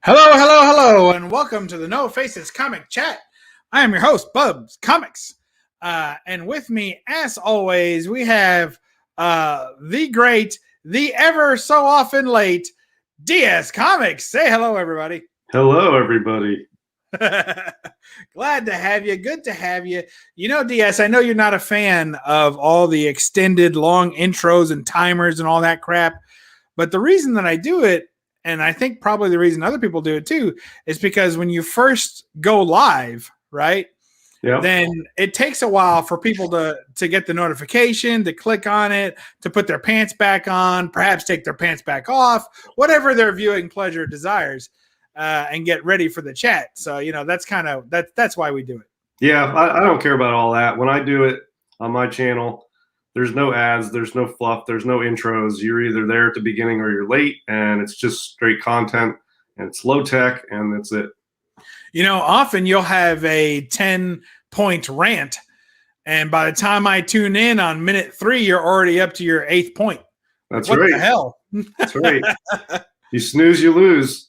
Hello, and welcome to the No Faces Comic Chat. I am your host, BUB'S Comics. And with me, as always, we have the great, the ever so often late, DS Comics. Say hello, everybody. Hello, everybody. Glad to have you. Good to have you. You know, DS, I know you're not a fan of all the extended long intros and timers and all that crap, but the reason that I do it, and I think probably the reason other people do it too, is because when you first go live, right? Yep. Then it takes a while for people to get the notification, to click on it, to put their pants back on, perhaps take their pants back off, whatever their viewing pleasure desires, and get ready for the chat. So, you know, that's why we do it. Yeah, I don't care about all that. When I do it on my channel, there's no ads, there's no fluff, there's no intros. You're either there at the beginning or you're late, and it's just straight content, and it's low tech, and that's it. You know, often you'll have a 10-point rant, and by the time I tune in on minute 3, you're already up to your 8th point. That's what right. What the hell? That's right. You snooze, you lose.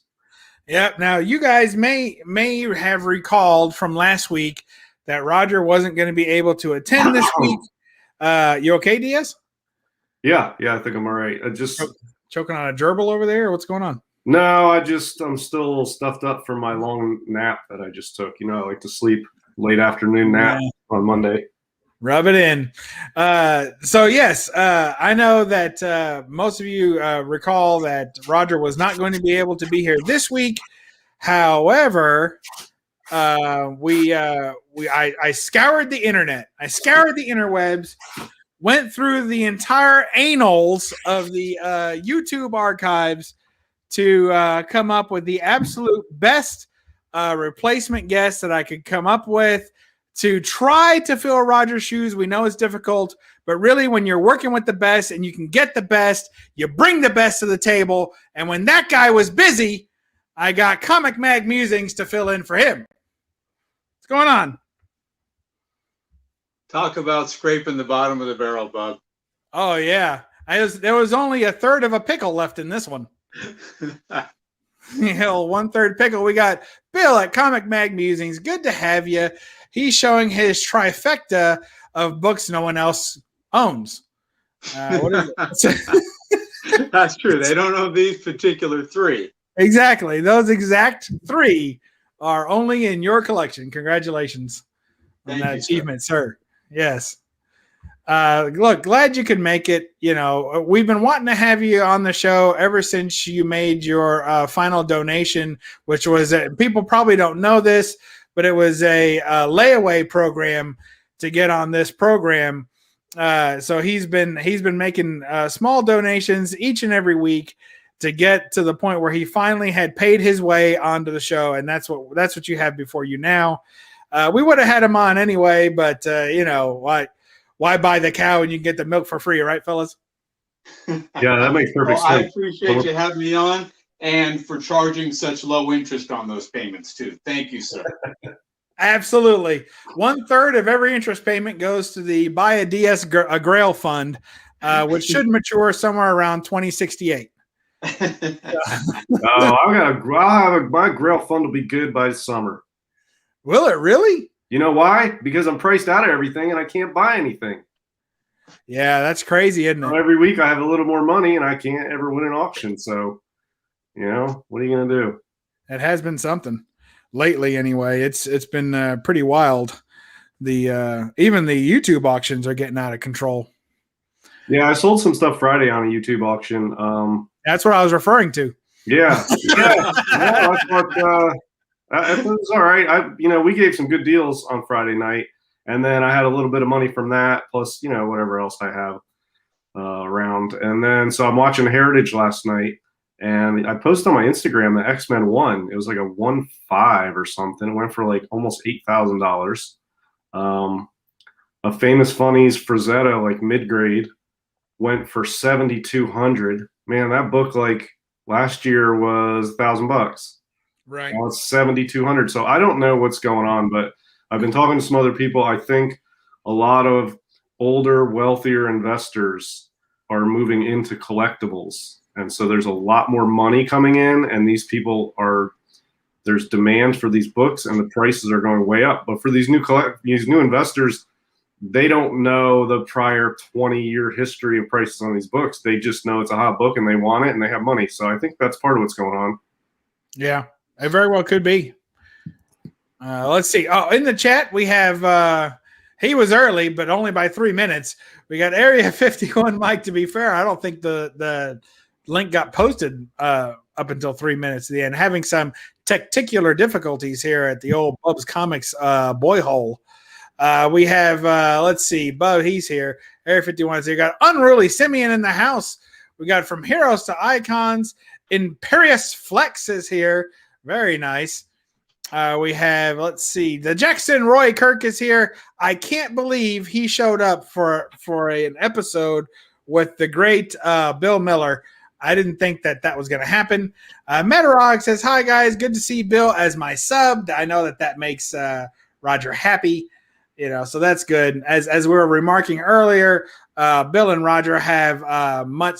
Yep. Now, you guys may have recalled from last week that Roger wasn't going to be able to attend this week. You okay, DS? Yeah, I think I'm all right. I just choking on a gerbil over there, or what's going on? No, I'm still a little stuffed up from my long nap that I just took. You know, I like to sleep late afternoon nap on Monday. Rub it in. So yes, I know that most of you recall that Roger was not going to be able to be here this week. However, I scoured the internet. I scoured the interwebs, went through the entire annals of the YouTube archives to come up with the absolute best replacement guest that I could come up with to try to fill Roger's shoes. We know it's difficult, but really when you're working with the best and you can get the best, you bring the best to the table. And when that guy was busy, I got Comic Mag Musings to fill in for him. What's going on? Talk about scraping the bottom of the barrel, Bub. Oh, yeah. There was only a third of a pickle left in this one. Hell, 1/3 pickle. We got Bill at Comic Mag Musings. Good to have you. He's showing his trifecta of books no one else owns. What is it? That's true. They don't know these particular 3. Exactly. Those exact 3 are only in your collection. Congratulations on that achievement, sir. Yes. Look, glad you could make it. You know, we've been wanting to have you on the show ever since you made your final donation, which was people probably don't know this, but it was a layaway program to get on this program. So he's been making small donations each and every week to get to the point where he finally had paid his way onto the show, and that's what you have before you now. We would have had him on anyway, but you know what? Why buy the cow when you can get the milk for free, right, fellas? Yeah, that makes perfect sense. I appreciate you having me on and for charging such low interest on those payments, too. Thank you, sir. Absolutely. 1/3 of every interest payment goes to the Buy a DS a Grail Fund, which should mature somewhere around 2068. I'll have my Grail Fund will be good by summer. Will it really? You know why? Because I'm priced out of everything and I can't buy anything. Yeah, that's crazy, isn't it? Every week I have a little more money and I can't ever win an auction. So, you know, what are you going to do? It has been something lately anyway. It's been pretty wild. Even the YouTube auctions are getting out of control. Yeah, I sold some stuff Friday on a YouTube auction. That's what I was referring to. Yeah. I thought it was all right. We gave some good deals on Friday night, and then I had a little bit of money from that, plus whatever else I have around. And then so I'm watching Heritage last night, And I posted on my Instagram the X-Men 1. It was like a 1.5 or something. It went for like almost $8,000. A Famous Funnies Frazetta, like mid-grade, went for 7,200. Man, that book like last year was $1,000. Right. Now it's 7,200. So I don't know what's going on, but I've been talking to some other people. I think a lot of older, wealthier investors are moving into collectibles. And so there's a lot more money coming in, and these people there's demand for these books, and the prices are going way up. But for these new investors, they don't know the prior 20-year history of prices on these books. They just know it's a hot book and they want it and they have money. So I think that's part of what's going on. Yeah, it very well could be. Let's see. Oh, in the chat, we have he was early, but only by 3 minutes. We got Area 51 Mike. To be fair, I don't think the link got posted up until 3 minutes to the end. Having some tacticular difficulties here at the old BUB'S Comics boy hole. We have, let's see, Bub, he's here. Area 51 is here. We got Unruly Simeon in the house. We got From Heroes to Icons. Imperious Flex is here. Very nice. We have, let's see, the Jackson Roy Kirk is here. I can't believe he showed up for an episode with the great Bill Miller. I didn't think that was going to happen. Metarog says, hi, guys. Good to see Bill as my sub. I know that makes Roger happy. So that's good. As we were remarking earlier, Bill and Roger have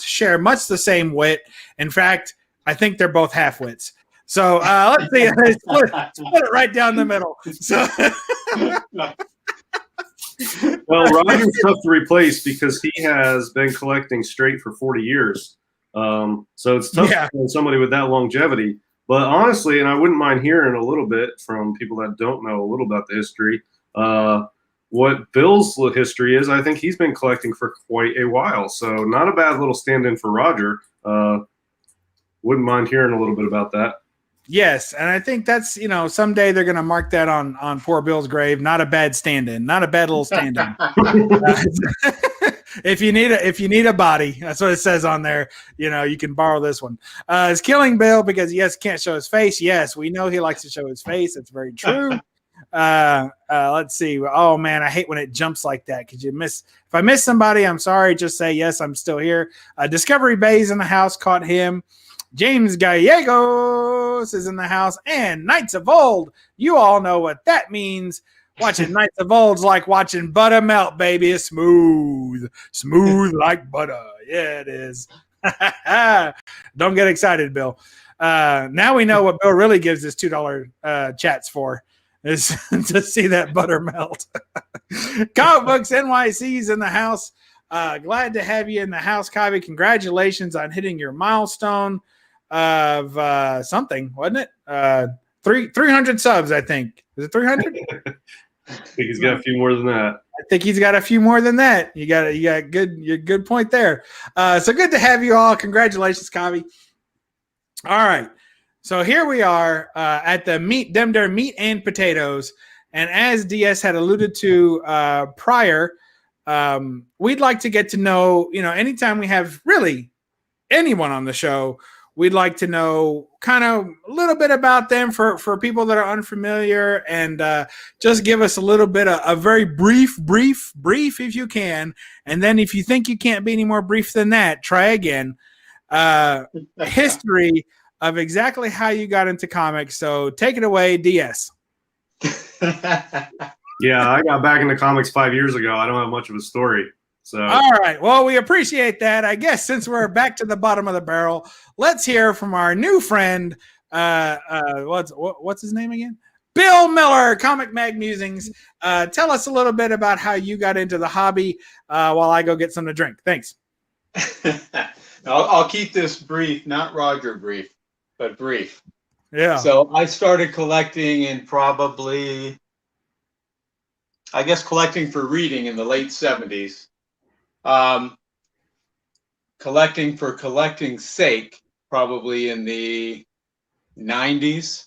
share much the same wit. In fact, I think they're both half wits. So let's see, split it right down the middle. So, well, Roger's tough to replace because he has been collecting straight for 40 years. So it's tough to find somebody with that longevity. But honestly, and I wouldn't mind hearing a little bit from people that don't know a little about the history. What Bill's history is, I think he's been collecting for quite a while. So not a bad little stand-in for Roger. Wouldn't mind hearing a little bit about that. Yes, and I think that's, someday they're going to mark that on poor Bill's grave. Not a bad stand-in, not a bad little stand-in. If you need a body, that's what it says on there. You can borrow this one. It's killing Bill because can't show his face. Yes, we know he likes to show his face. That's very true. Let's see. Oh man, I hate when it jumps like that. If I miss somebody, I'm sorry. Just say yes, I'm still here. Discovery Bay's in the house, caught him. James Gallegos is in the house, and Knights of Old. You all know what that means. Watching Knights of Old's like watching butter melt, baby. It's smooth like butter. Yeah, it is. Don't get excited, Bill. Now we know what Bill really gives his $2 chats for. Is to see that butter melt. Comic Books NYC's in the house. Glad to have you in the house, Kavi. Congratulations on hitting your milestone of something, wasn't it? 300 subs, I think. Is it 300? I think he's got a few more than that. I think he's got a few more than that. You got good point there. So good to have you all. Congratulations, Kavi. All right. So here we are at the Meat and Potatoes. And as DS had alluded to prior, we'd like to get to know, anytime we have really anyone on the show, we'd like to know kind of a little bit about them for people that are unfamiliar, and just give us a little bit of a very brief if you can. And then if you think you can't be any more brief than that, try again. History of exactly how you got into comics. So take it away, DS. Yeah, I got back into comics 5 years ago. I don't have much of a story. So all right. Well, we appreciate that. I guess since we're back to the bottom of the barrel, let's hear from our new friend. What's his name again? Bill Miller, Comic Mag Musings. Tell us a little bit about how you got into the hobby while I go get something to drink. Thanks. I'll keep this brief, not Roger brief, but brief. Yeah. So I started collecting in probably, I guess, collecting for reading in the late 70s. Collecting for collecting's sake, probably in the 90s.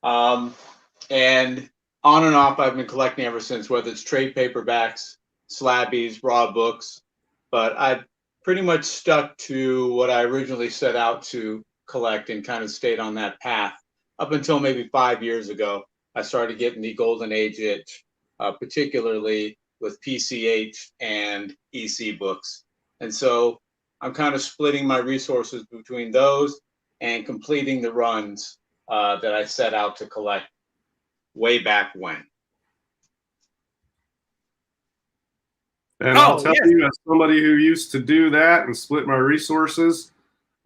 And on and off, I've been collecting ever since, whether it's trade paperbacks, slabbies, raw books. But pretty much stuck to what I originally set out to collect and kind of stayed on that path up until maybe 5 years ago. I started getting the golden age itch, particularly with PCH and EC books. And so I'm kind of splitting my resources between those and completing the runs that I set out to collect way back when. And I'll tell you, as somebody who used to do that and split my resources,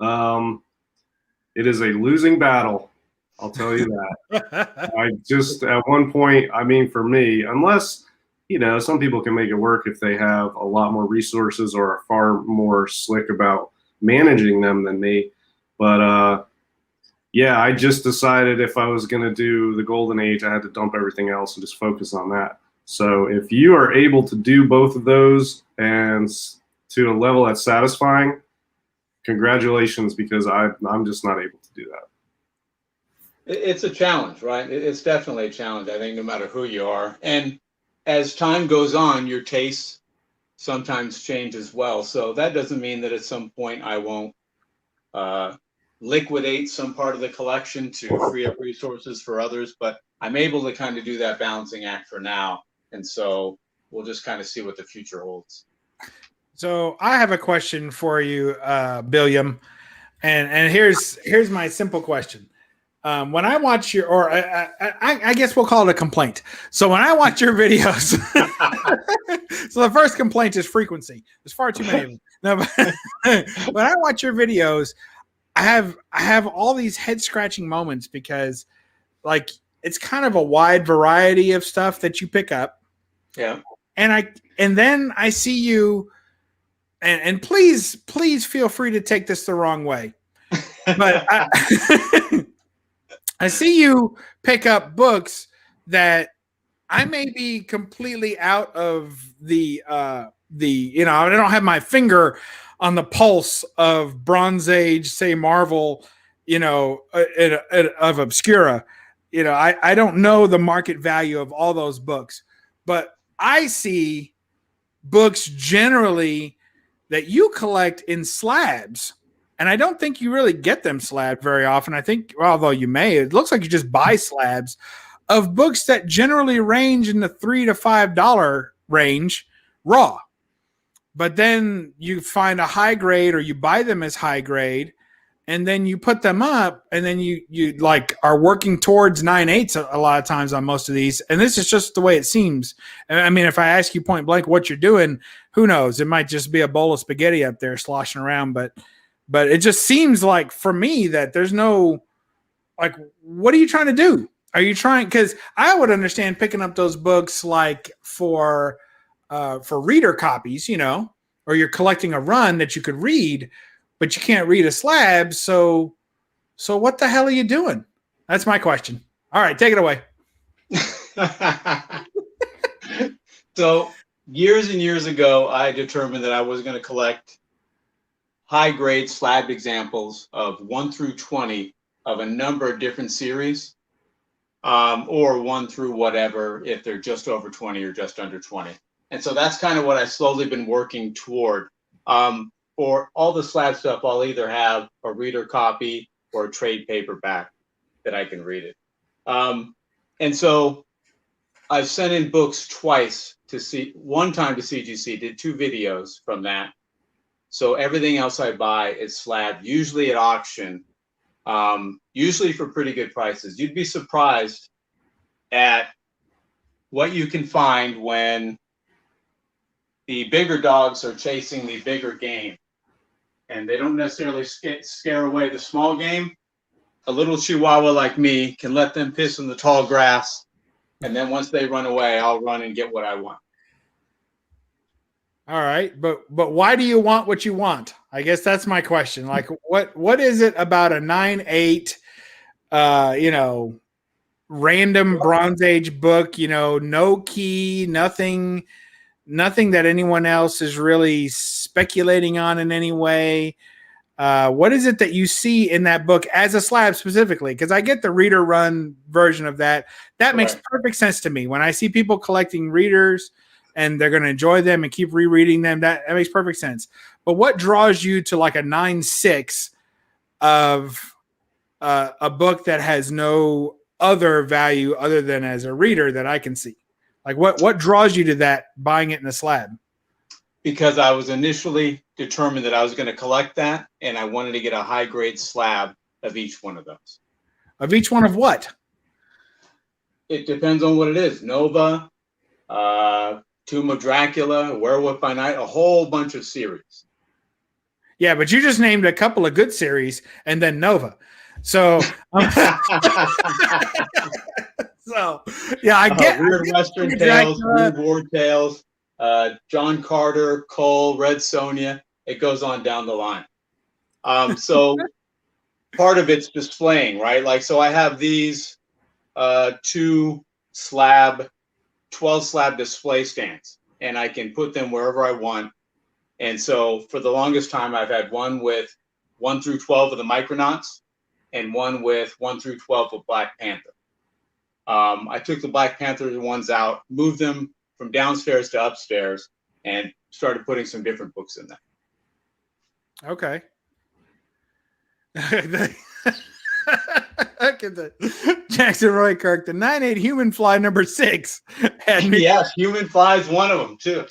it is a losing battle. I'll tell you that. I just, at one point, I mean, for me, unless, you know, some people can make it work if they have a lot more resources or are far more slick about managing them than me. But yeah, I just decided if I was going to do the golden age, I had to dump everything else and just focus on that. So if you are able to do both of those and to a level that's satisfying, congratulations, because I'm just not able to do that. It's a challenge, right? It's definitely a challenge, I think, no matter who you are. And as time goes on, your tastes sometimes change as well. So that doesn't mean that at some point I won't liquidate some part of the collection to free up resources for others, but I'm able to kind of do that balancing act for now. And so we'll just kind of see what the future holds. So I have a question for you, Billiam, and here's my simple question. When I watch your, or I guess we'll call it a complaint. So when I watch your videos, so the first complaint is frequency. There's far too many of them. No, but when I watch your videos, I have all these head scratching moments because, like, it's kind of a wide variety of stuff that you pick up. Yeah. And then I see you, and please feel free to take this the wrong way, but I see you pick up books that I may be completely out of the you know, I don't have my finger on the pulse of Bronze Age, say Marvel, you know, of Obscura. You know, I don't know the market value of all those books, but I see books generally that you collect in slabs. And I don't think you really get them slabbed very often. I think, although you may, it looks like you just buy slabs of books that generally range in the $3 to $5 range raw. But then you find a high grade, or you buy them as high grade, and then you put them up, and then you like are working towards 9/8 a lot of times on most of these. And this is just the way it seems. And I mean, if I ask you point blank what you're doing, who knows? It might just be a bowl of spaghetti up there sloshing around, but it just seems like, for me, that there's no, like, what are you trying to do? Are you trying, because I would understand picking up those books like for reader copies, you know, or you're collecting a run that you could read, but you can't read a slab. So what the hell are you doing? That's my question. All right, take it away. So years and years ago, I determined that I was going to collect high-grade slab examples of 1 through 20 of a number of different series, or 1 through whatever, if they're just over 20 or just under 20. And so that's kind of what I've slowly been working toward. For all the slab stuff, I'll either have a reader copy or a trade paperback that I can read it. And so I've sent in books twice to see, one time to CGC, did 2 videos from that. So everything else I buy is slab, usually at auction, usually for pretty good prices. You'd be surprised at what you can find when the bigger dogs are chasing the bigger game, and they don't necessarily scare away the small game. A little Chihuahua like me can let them piss in the tall grass, and then once they run away, I'll run and get what I want. All right, but why do you want what you want? I guess that's my question. Like, what is it about a 9/8, you know, random Bronze Age book? You know, no key, nothing that anyone else is really speculating on in any way. What is it that you see in that book as a slab specifically? Because I get the reader run version of that. That makes perfect sense to me. When I see people collecting readers and they're going to enjoy them and keep rereading them, that makes perfect sense. but what draws you to like a 9.6 of a book that has no other value other than as a reader that I can see? Like what draws you to that buying it in a slab? Because I was initially determined that I was going to collect that, and I wanted to get a high grade slab of each one of those. Of each one of what? It depends on what it is. Nova, Tomb of Dracula, Werewolf by Night, a whole bunch of series. Yeah, but you just named a couple of good series and then Nova. So, so yeah, I get Weird Western Tales, Weird War Tales, John Carter, Cole, Red Sonja. It goes on down the line. So part of it's displaying, right? Like, so I have these 12 slab display stands, and I can put them wherever I want. And so for the longest time, I've had one with 1 through 12 of the Micronauts and one with 1 through 12 of Black Panther. I took the Black Panther ones out, moved them from downstairs to upstairs, and started putting some different books in there. Okay. Look at the Jackson Roy Kirk, the 9.8 Human Fly number 6. Had me. Yes, Human Fly is one of them too.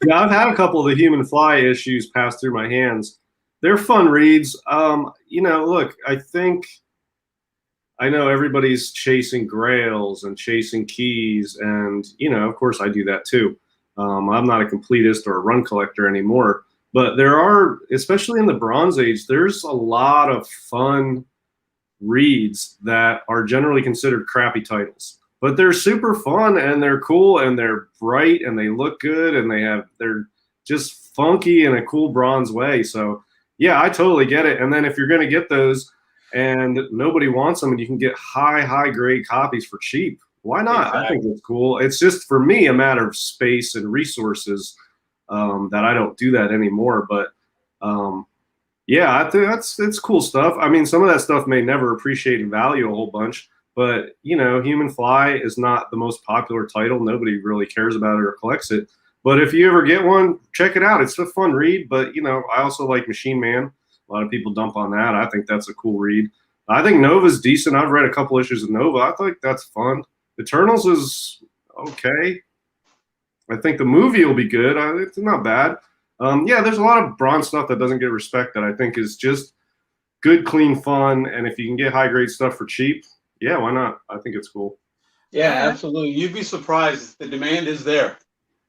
Yeah, I've had a couple of the Human Fly issues pass through my hands. They're fun reads. Look, I know everybody's chasing grails and chasing keys, and of course I do that too. I'm not a completist or a run collector anymore, but there are, especially in the Bronze Age, there's a lot of fun reads that are generally considered crappy titles, but they're super fun and they're cool and they're bright and they look good and they're just funky in a cool bronze way. So yeah, I totally get it. And then if you're going to get those and nobody wants them and you can get high grade copies for cheap, why not? Exactly. I think it's cool. It's just, for me, a matter of space and resources that I don't do that anymore. But yeah, I think it's cool stuff. I mean, some of that stuff may never appreciate in value a whole bunch, but Human Fly is not the most popular title. Nobody really cares about it or collects it. But if you ever get one, check it out. It's a fun read. But I also like Machine Man. A lot of people dump on that. I think that's a cool read. I think Nova's decent. I've read a couple issues of Nova. I think that's fun. Eternals is okay. I think the movie will be good. It's not bad. Yeah, there's a lot of bronze stuff that doesn't get respect that I think is just good, clean fun. And if you can get high-grade stuff for cheap, yeah, why not? I think it's cool. Yeah, absolutely. You'd be surprised. The demand is there.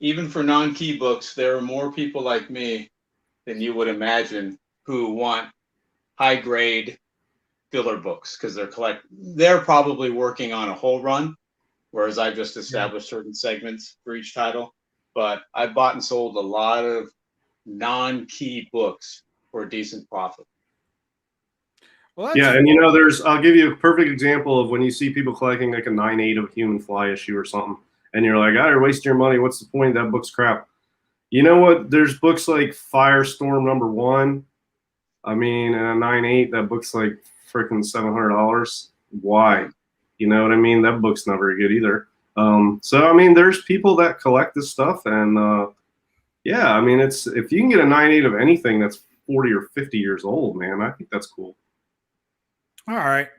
Even for non-key books, there are more people like me than you would imagine who want high-grade filler books because they're probably working on a whole run, whereas I just established certain segments for each title. But I bought and sold a lot of non-key books for a decent profit. Well, yeah, and I'll give you a perfect example of when you see people collecting like a 9.8 of Human Fly issue or something, and you're like, you're wasting your money. What's the point? That book's crap. You know what? There's books like Firestorm #1. I mean, and a 9.8, that book's like freaking $700. Why? You know what I mean? That book's not very good either. So I mean, there's people that collect this stuff, and yeah, I mean, if you can get a 9.8 of anything that's 40 or 50 years old, man, I think that's cool. All right.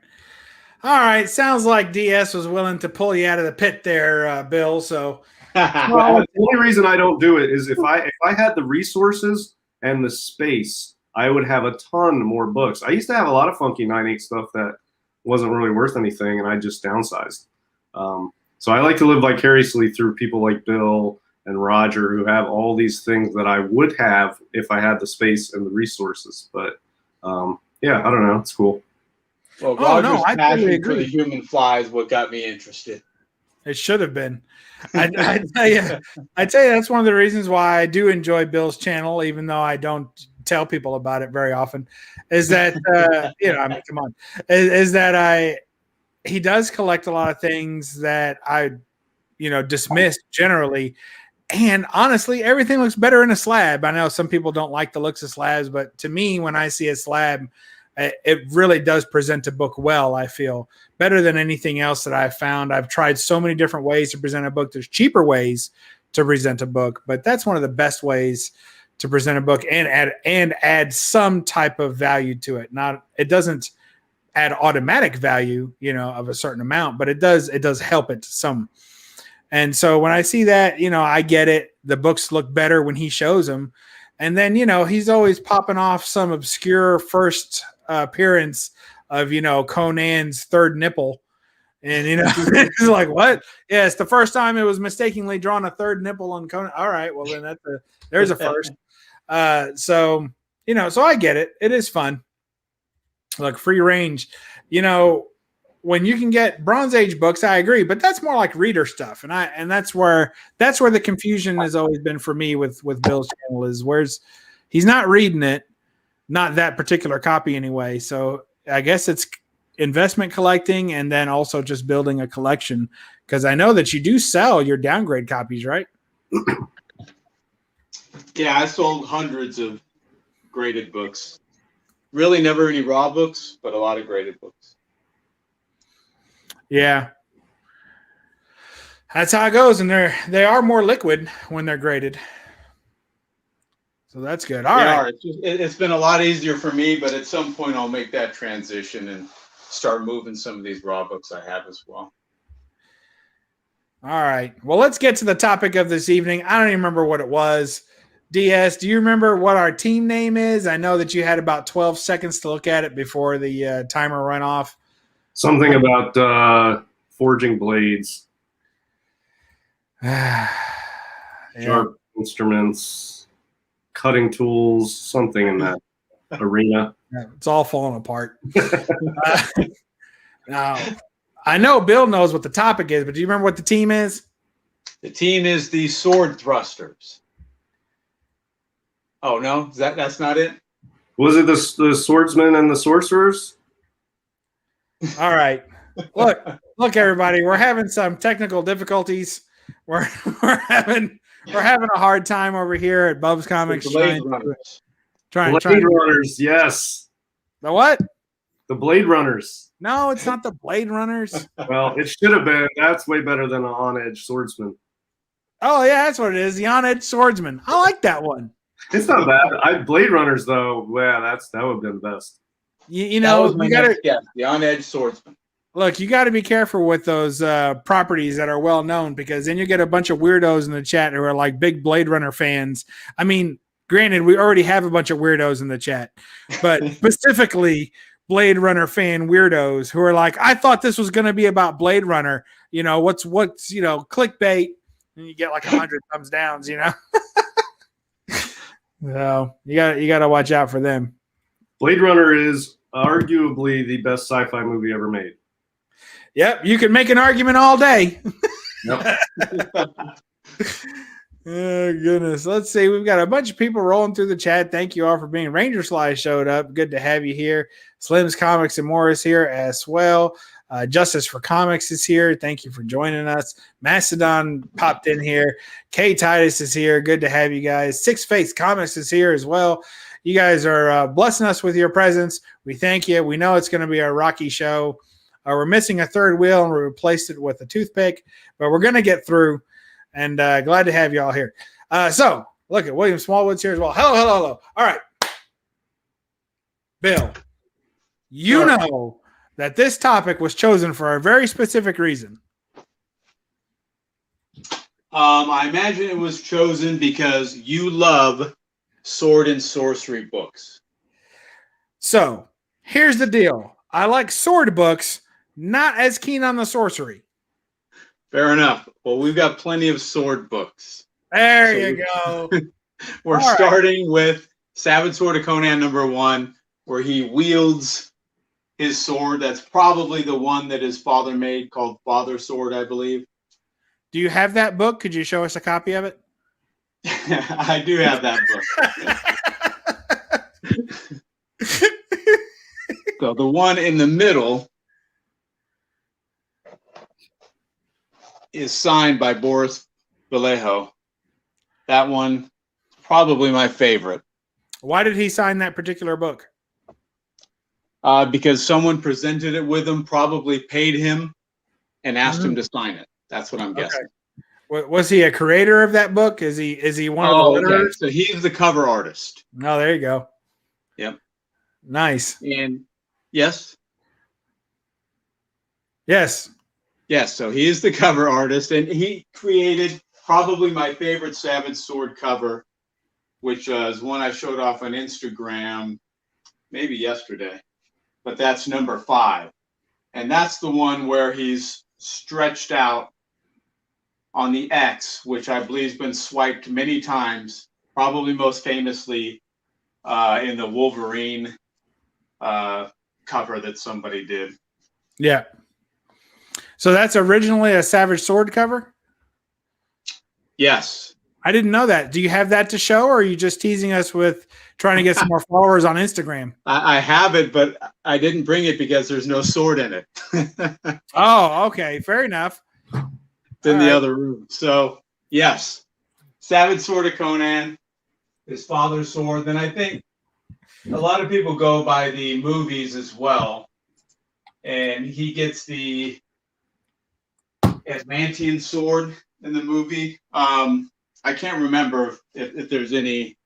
Sounds like DS was willing to pull you out of the pit there, Bill. So well, the only reason I don't do it is if I had the resources and the space, I would have a ton more books. I used to have a lot of funky 9.8 stuff that wasn't really worth anything, and I just downsized. So I like to live vicariously through people like Bill and Roger who have all these things that I would have if I had the space and the resources. But yeah, I don't know. It's cool. Well, Roger's passion for the Human Fly is what got me interested. It should have been. I tell you, that's one of the reasons why I do enjoy Bill's channel, even though I don't tell people about it very often. Is that I mean, come on, is that he does collect a lot of things that I dismiss generally. And honestly, everything looks better in a slab. I know some people don't like the looks of slabs, but to me, when I see a slab, it really does present a book well. I feel better than anything else that I've found. I've tried so many different ways to present a book. There's cheaper ways to present a book, but that's one of the best ways to present a book and add some type of value to it. It doesn't add automatic value, of a certain amount, but it does help it some. And so when I see that, I get it. The books look better when he shows them. And then, he's always popping off some obscure first appearance of, Conan's third nipple. And, it's like, what? Yeah, it's the first time it was mistakenly drawn a third nipple on Conan. All right, well, then there's a first. So I get it. It is fun. Like free range, when you can get Bronze Age books, I agree, but that's more like reader stuff. And that's where the confusion has always been for me with Bill's channel is where's he's not reading it, not that particular copy anyway. So I guess it's investment collecting and then also just building a collection. Cause I know that you do sell your downgrade copies, right? Yeah. I sold hundreds of graded books. Really never any raw books, but a lot of graded books. Yeah. That's how it goes. And they are more liquid when they're graded. So that's good. All right. It's been a lot easier for me, but at some point I'll make that transition and start moving some of these raw books I have as well. All right. Well, let's get to the topic of this evening. I don't even remember what it was. DS, do you remember what our team name is? I know that you had about 12 seconds to look at it before the timer went off. Something about forging blades, sharp instruments, cutting tools, something in that arena. Yeah, it's all falling apart. Now, I know Bill knows what the topic is, but do you remember what the team is? The team is the Sword Thrusters. Oh no, that's not it. Was it the Swordsmen and the Sorcerers? All right. Look, everybody, we're having some technical difficulties. We're having a hard time over here at BUB'S Comics. Blade Runners. Blade Runners, yes. The what? The Blade Runners. No, it's not the Blade Runners. Well, it should have been. That's way better than an on-edge swordsman. Oh yeah, that's what it is. The on-edge swordsman. I like that one. It's not bad. Blade Runners though. Yeah, that would have been the best. You gotta the on-edge swordsman. Look, you got to be careful with those properties that are well known because then you get a bunch of weirdos in the chat who are like big Blade Runner fans. I mean, granted, we already have a bunch of weirdos in the chat, but specifically Blade Runner fan weirdos who are like, I thought this was going to be about Blade Runner. What's clickbait, and you get like 100 thumbs downs. So you got to watch out for them. Blade Runner is arguably the best sci-fi movie ever made. Yep, you can make an argument all day. Yep. Oh, goodness. Let's see. We've got a bunch of people rolling through the chat. Thank you all for being. Ranger Sly showed up. Good to have you here. Slim's Comics and More is here as well. Justice for Comics is here. Thank you for joining us. Mastodon popped in here. K Titus is here. Good to have you guys. Six Face Comics is here as well. You guys are blessing us with your presence. We thank you. We know it's going to be a rocky show. We're missing a third wheel and we replaced it with a toothpick, but we're going to get through. And glad to have you all here. So look at William Smallwood's here as well. Hello. All right. Bill, you know that this topic was chosen for a very specific reason. I imagine it was chosen because you love sword and sorcery books. So here's the deal. I like sword books, not as keen on the sorcery. Fair enough. Well, we've got plenty of sword books. There you go. We're starting with Savage Sword of Conan #1, where he wields his sword. That's probably the one that his father made, called Father Sword, I believe. Do you have that book? Could you show us a copy of it? I do have that book. So the one in the middle is signed by Boris Vallejo. That one, probably my favorite. Why did he sign that particular book? Because someone presented it with him, probably paid him, and asked him to sign it. That's what I'm guessing. Was he a creator of that book? Is he one of the Okay. letterers? So he's the cover artist. No, there you go. Yep. Nice. And yes. Yes. Yes, so he is the cover artist, and he created probably my favorite Savage Sword cover, which is one I showed off on Instagram maybe yesterday. But that's number 5. And that's the one where he's stretched out on the X, which I believe has been swiped many times, probably most famously in the Wolverine cover that somebody did. Yeah. So that's originally a Savage Sword cover? Yes. I didn't know that. Do you have that to show, or are you just teasing us with trying to get some more followers on Instagram? I have it, but I didn't bring it because there's no sword in it. Oh, okay. Fair enough. It's in the other room. So, yes. Savage Sword of Conan, his father's sword. Then I think a lot of people go by the movies as well. And he gets the Atlantean sword in the movie. I can't remember if there's any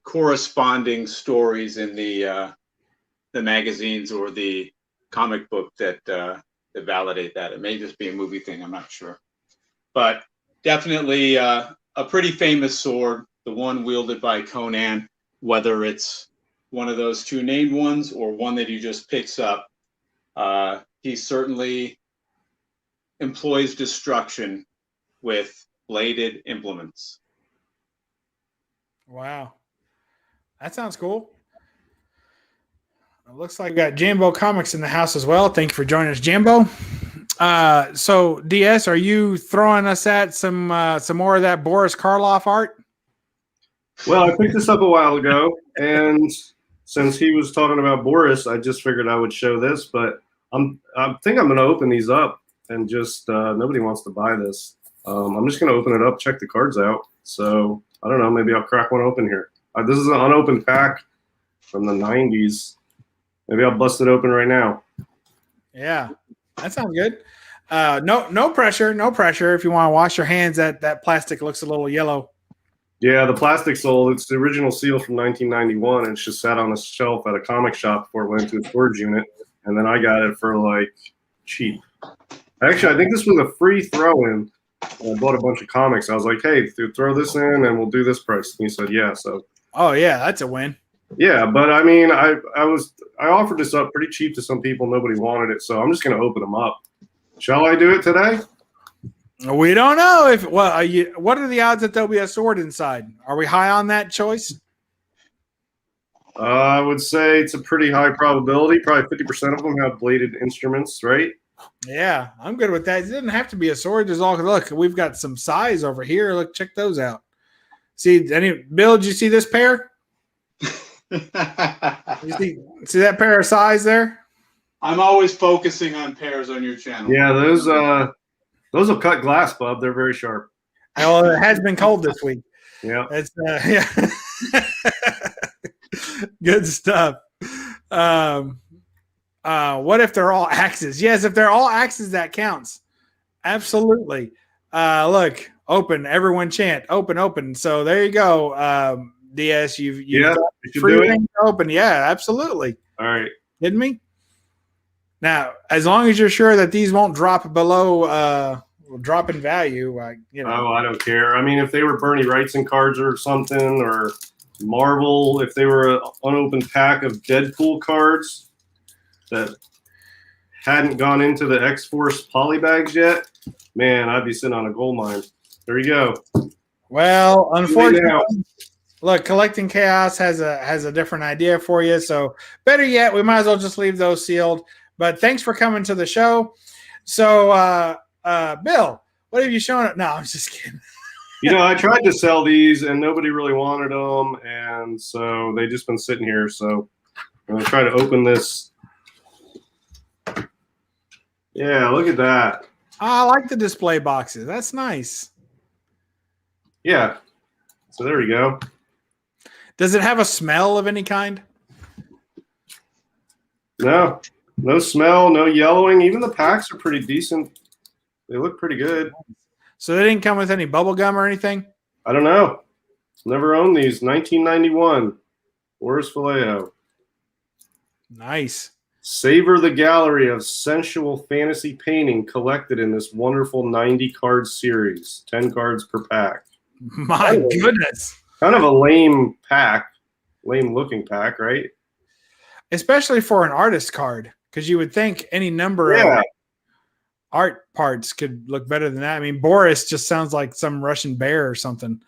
corresponding stories in the magazines or the comic book that validate that. It may just be a movie thing. I'm not sure, but definitely a pretty famous sword, the one wielded by Conan, whether it's one of those 2 named ones or one that he just picks up. He certainly employs destruction with bladed implements. Wow. That sounds cool. It looks like we got Jambo Comics in the house as well. Thank you for joining us, Jambo. So DS, are you throwing us at some more of that Boris Karloff art? Well, I picked this up a while ago, and since he was talking about Boris, I just figured I would show this. But I think I'm going to open these up, and just nobody wants to buy this. I'm just going to open it up, check the cards out. So I don't know, maybe I'll crack one open here. This is an unopened pack from the 90s. Maybe I'll bust it open right now. Yeah, that sounds good. No pressure, no pressure. If you want to wash your hands, that plastic looks a little yellow. Yeah, the plastic's old. It's the original seal from 1991, and it's just sat on a shelf at a comic shop before it went into a storage unit. And then I got it for like cheap. Actually, I think this was a free throw-in. I bought a bunch of comics. I was like, hey, throw this in and we'll do this price. And he said, yeah. So. Oh yeah, that's a win. Yeah, but I mean, I offered this up pretty cheap to some people. Nobody wanted it, so I'm just going to open them up. Shall I do it today? We don't know what are the odds that there'll be a sword inside? Are we high on that choice? I would say it's a pretty high probability. Probably 50% of them have bladed instruments, right? Yeah, I'm good with that. It doesn't have to be a sword. There's all look. We've got some size over here. Look, check those out. See, Bill? Did you see this pair? You see that pair of size there? I'm always focusing on pairs on your channel. Yeah, those will cut glass, Bub. They're very sharp. Well, it has been cold this week. Yeah, it's yeah. Good stuff. What if they're all axes? Yes, if they're all axes, that counts. Absolutely. Look, open. Everyone chant. Open, open. So there you go. DS, you've got free reign to open. Yeah, absolutely. All right. Kidding me? Now, as long as you're sure that these won't drop below drop in value, Oh, I don't care. I mean, if they were Bernie Wrightson cards or something, or Marvel, if they were an unopened pack of Deadpool cards that hadn't gone into the X-Force polybags yet, man, I'd be sitting on a gold mine. There you go. Well, unfortunately, look, Collecting Chaos has a different idea for you. So better yet, we might as well just leave those sealed. But thanks for coming to the show. So, Bill, what have you shown? No, I'm just kidding. I tried to sell these and nobody really wanted them. And so they just been sitting here. So I'm going to try to open this. Yeah, look at that. I like the display boxes. That's nice. Yeah. So there we go. Does it have a smell of any kind? No smell, no yellowing. Even the packs are pretty decent. They look pretty good. So they didn't come with any bubble gum or anything? I don't know. Never owned these. 1991. Boris Vallejo. Nice. Savor the gallery of sensual fantasy painting collected in this wonderful 90-card series. 10 cards per pack. My goodness. Kind of a lame pack. Lame-looking pack, right? Especially for an artist card, because you would think any number of art parts could look better than that. I mean, Boris just sounds like some Russian bear or something.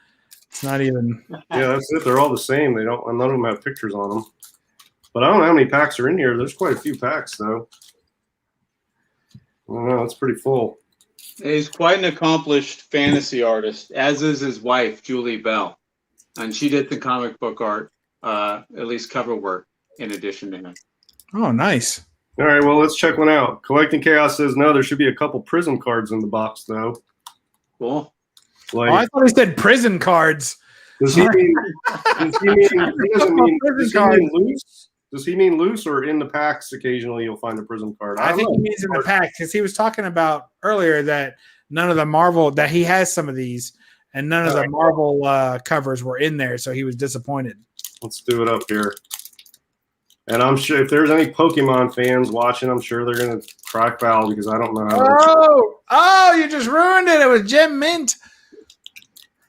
It's not even. Yeah, that's it. They're all the same. None of them have pictures on them. But I don't know how many packs are in here. There's quite a few packs, though. I don't know. It's pretty full. He's quite an accomplished fantasy artist, as is his wife, Julie Bell. And she did the comic book art, at least cover work, in addition to him. Oh, nice. All right, well, let's check one out. Collecting Chaos says, no, there should be a couple Prism cards in the box, though. Cool. Like, I thought he said prison cards. Does he mean loose? Does he mean loose or in the packs occasionally you'll find a Prism card? I think he means in the pack because he was talking about earlier that none of the Marvel, that he has some of these and none of the Marvel covers were in there, so he was disappointed. Let's do it up here. And I'm sure if there's any Pokemon fans watching, I'm sure they're going to cry foul because I don't know how Oh, you just ruined it. It was Gem Mint.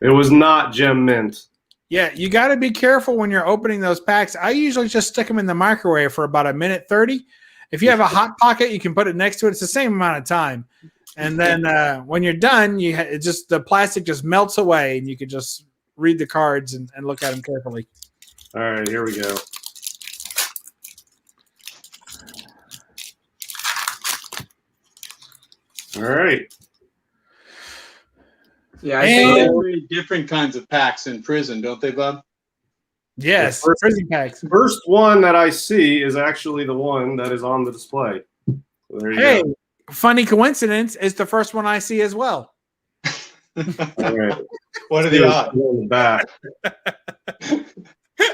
It was not Gem Mint. Yeah, you got to be careful when you're opening those packs. I usually just stick them in the microwave for about 1:30. If you have a hot pocket, you can put it next to it. It's the same amount of time. And then when you're done, the plastic just melts away, and you can just read the cards and look at them carefully. All right, here we go. All right. Yeah, I think they read different kinds of packs in prison, don't they, Bob? Yes, prison packs. First one that I see is actually the one that is on the display. So there you go. Funny coincidence, it's the first one I see as well. All right. What are the odds? On the back.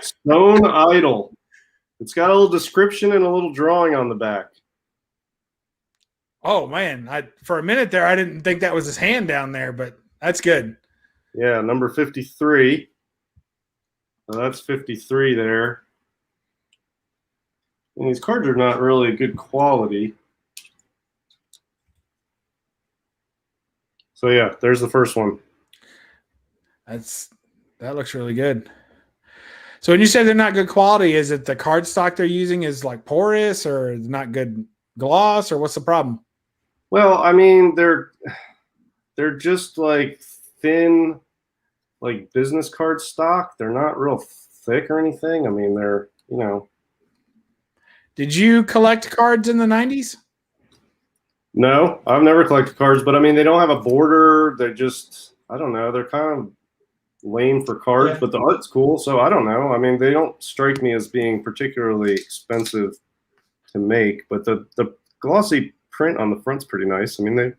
Stone Idol. It's got a little description and a little drawing on the back. Oh man, for a minute there I didn't think that was his hand down there, but that's good. Yeah, number 53. So that's 53 there. And these cards are not really good quality. So yeah, there's the first one. That looks really good. So when you say they're not good quality, is it the card stock they're using is like porous or not good gloss, or what's the problem? Well, I mean, they're just like thin, like business card stock. They're not real thick or anything. I mean, they're, you know. Did you collect cards in the 90s? No, I've never collected cards, but I mean, they don't have a border. They're just, I don't know. They're kind of lame for cards, but the art's cool. So I don't know. I mean, they don't strike me as being particularly expensive to make, but the glossy print on the front's pretty nice. I mean, they're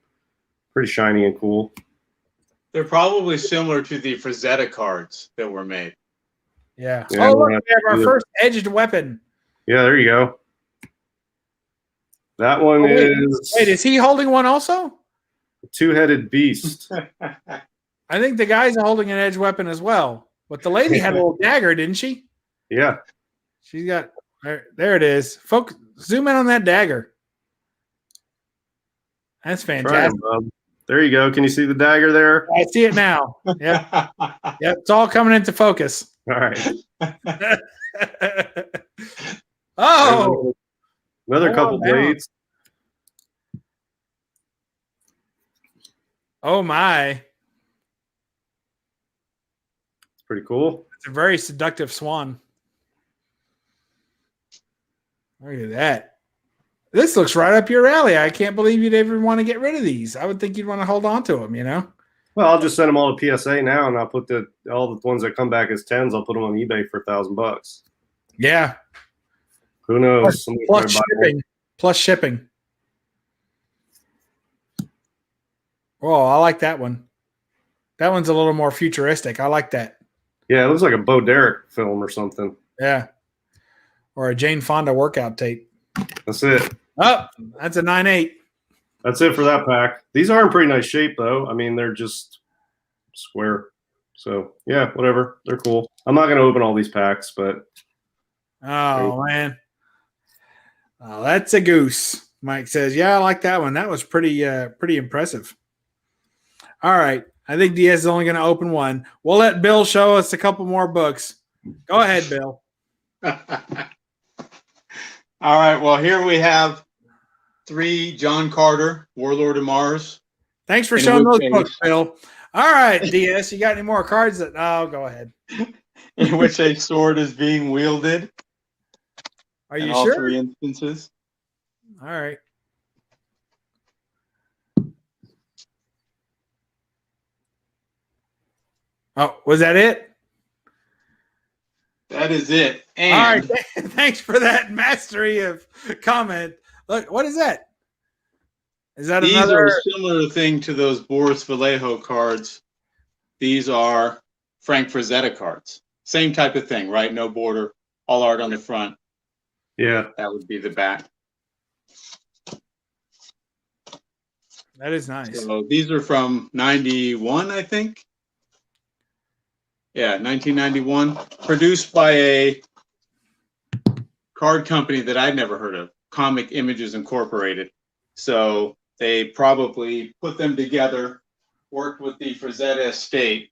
pretty shiny and cool. They're probably similar to the Frazetta cards that were made. Yeah. Oh, look, we have our first edged weapon. Yeah, there you go. That one is... Wait, is he holding one also? A two-headed beast. I think the guy's holding an edged weapon as well. But the lady had a little dagger, didn't she? Yeah. She's got... There it is. Folks, zoom in on that dagger. That's fantastic. There you go. Can you see the dagger there? I see it now. Yep. Yep. It's all coming into focus. All right. Oh! Another couple blades. Oh, my. It's pretty cool. It's a very seductive swan. Look at that. This looks right up your alley. I can't believe you'd ever want to get rid of these. I would think you'd want to hold on to them, you know? Well, I'll just send them all to PSA now, and I'll put all the ones that come back as 10s, I'll put them on eBay for $1,000. Yeah. Who knows? Plus shipping. Oh, I like that one. That one's a little more futuristic. I like that. Yeah, it looks like a Bo Derek film or something. Yeah. Or a Jane Fonda workout tape. That's it. Oh, that's a 9.8. That's it for that pack. These are in pretty nice shape, though. I mean, they're just square. So, yeah, whatever. They're cool. I'm not going to open all these packs, but. Oh, man. Oh, that's a goose. Mike says, yeah, I like that one. That was pretty impressive. All right. I think DS is only going to open one. We'll let Bill show us a couple more books. Go ahead, Bill. All right. Well, here we have 3 John Carter, Warlord of Mars. Thanks for showing those books, Bill. All right, DS, you got any more cards? Oh, go ahead. In which a sword is being wielded. Are you in all sure? 3 instances. All right. Oh, was that it? That is it. And all right. Thanks for that mastery of comment. Look, what is that? Is that these another? are a similar thing to those Boris Vallejo cards. These are Frank Frazetta cards. Same type of thing, right? No border, all art on the front. Yeah. That would be the back. That is nice. So these are from 91, I think. Yeah, 1991. Produced by a card company that I'd never heard of, Comic Images Incorporated. So they probably put them together, worked with the Frazetta estate,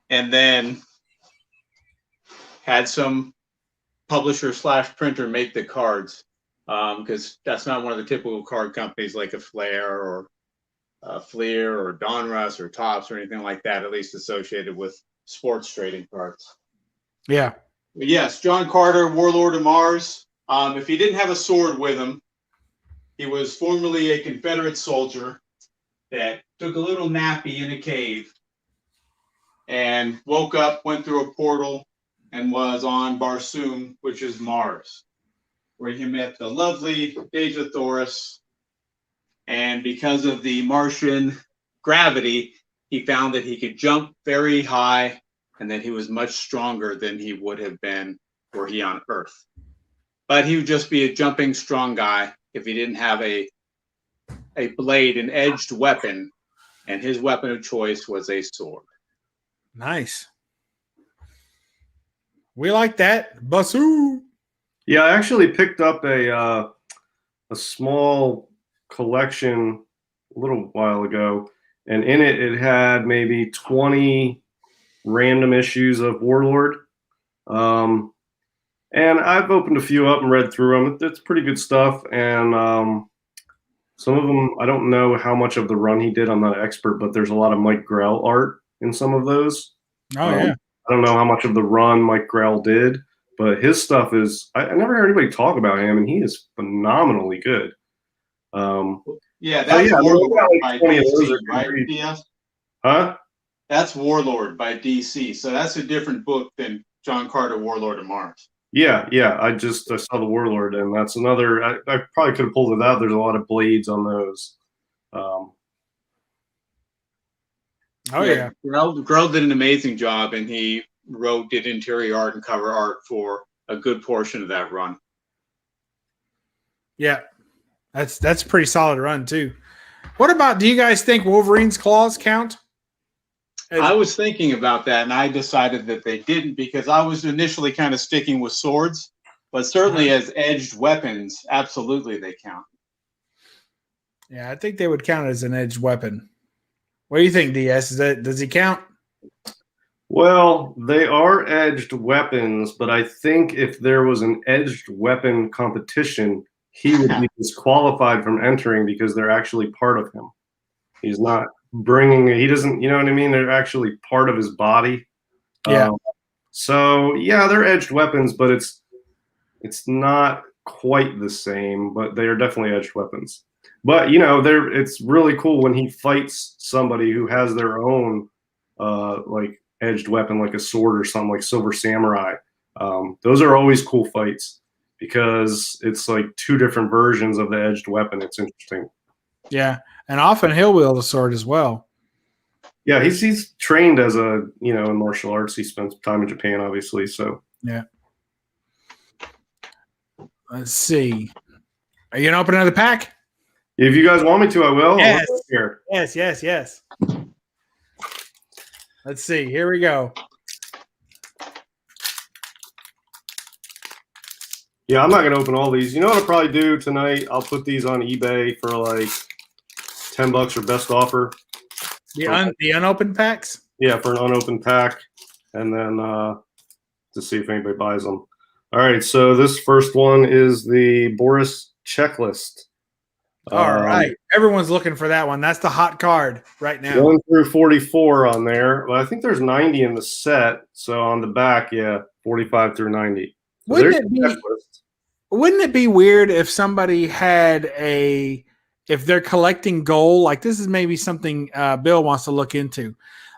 and then had some publisher / printer make the cards, because that's not one of the typical card companies like a Flair or Fleer or Donruss or Topps or anything like that, at least associated with sports trading cards. Yeah. But yes, John Carter, Warlord of Mars. If he didn't have a sword with him, he was formerly a Confederate soldier that took a little nappy in a cave and woke up, went through a portal, and was on Barsoom, which is Mars, where he met the lovely Deja Thoris. And because of the Martian gravity, he found that he could jump very high and that he was much stronger than he would have been were he on Earth. But he would just be a jumping strong guy if he didn't have a blade, an edged weapon, and his weapon of choice was a sword. Nice. We like that. Basoo. Yeah, I actually picked up a small collection a little while ago, and in it, it had maybe 20 random issues of Warlord. And I've opened a few up and read through them. It's pretty good stuff. And some of them, I don't know how much of the run he did. I'm not an expert, but there's a lot of Mike Grell art in some of those. Oh, yeah. I don't know how much of the run Mike Grell did, but his stuff is, I never heard anybody talk about him, and he is phenomenally good. Yeah, that's Warlord by DC, right, pretty... DS? Huh? That's Warlord by DC. So that's a different book than John Carter, Warlord of Mars. Yeah. I saw the Warlord, and that's another. I probably could have pulled it out. There's a lot of blades on those. Yeah. Grell did an amazing job, and he did interior art and cover art for a good portion of that run. Yeah, that's a pretty solid run too. What about? Do you guys think Wolverine's claws count? I was thinking about that, and I decided that they didn't because I was initially kind of sticking with swords, but certainly as edged weapons, absolutely they count. Yeah, I think they would count as an edged weapon. What do you think, DS? Does he count? Well, they are edged weapons, but I think if there was an edged weapon competition, he would be disqualified from entering because they're actually part of him. He's not he doesn't, you know what I mean? They're actually part of his body. Yeah. So yeah, they're edged weapons, but it's not quite the same, but they are definitely edged weapons. But it's really cool when he fights somebody who has their own like edged weapon, like a sword or something, like Silver Samurai. Those are always cool fights because it's like 2 different versions of the edged weapon. It's interesting. Yeah, and often he'll wield a sword as well. Yeah, he's trained as in martial arts. He spent time in Japan, obviously. So yeah. Let's see. Are you gonna open another pack? If you guys want me to, I will. Yes. Here. Yes. Let's see. Here we go. Yeah, I'm not gonna open all these. You know what I'll probably do tonight? I'll put these on eBay for like $10 or best offer. The unopened packs? Yeah, for an unopened pack, and then to see if anybody buys them. All right, so this first one is the Boris checklist. All right. Everyone's looking for that one. That's the hot card right now. 1 through 44 on there. Well, I think there's 90 in the set. So on the back, yeah, 45 through 90. So Wouldn't it be weird if somebody had if they're collecting gold, like this is maybe something Bill wants to look into.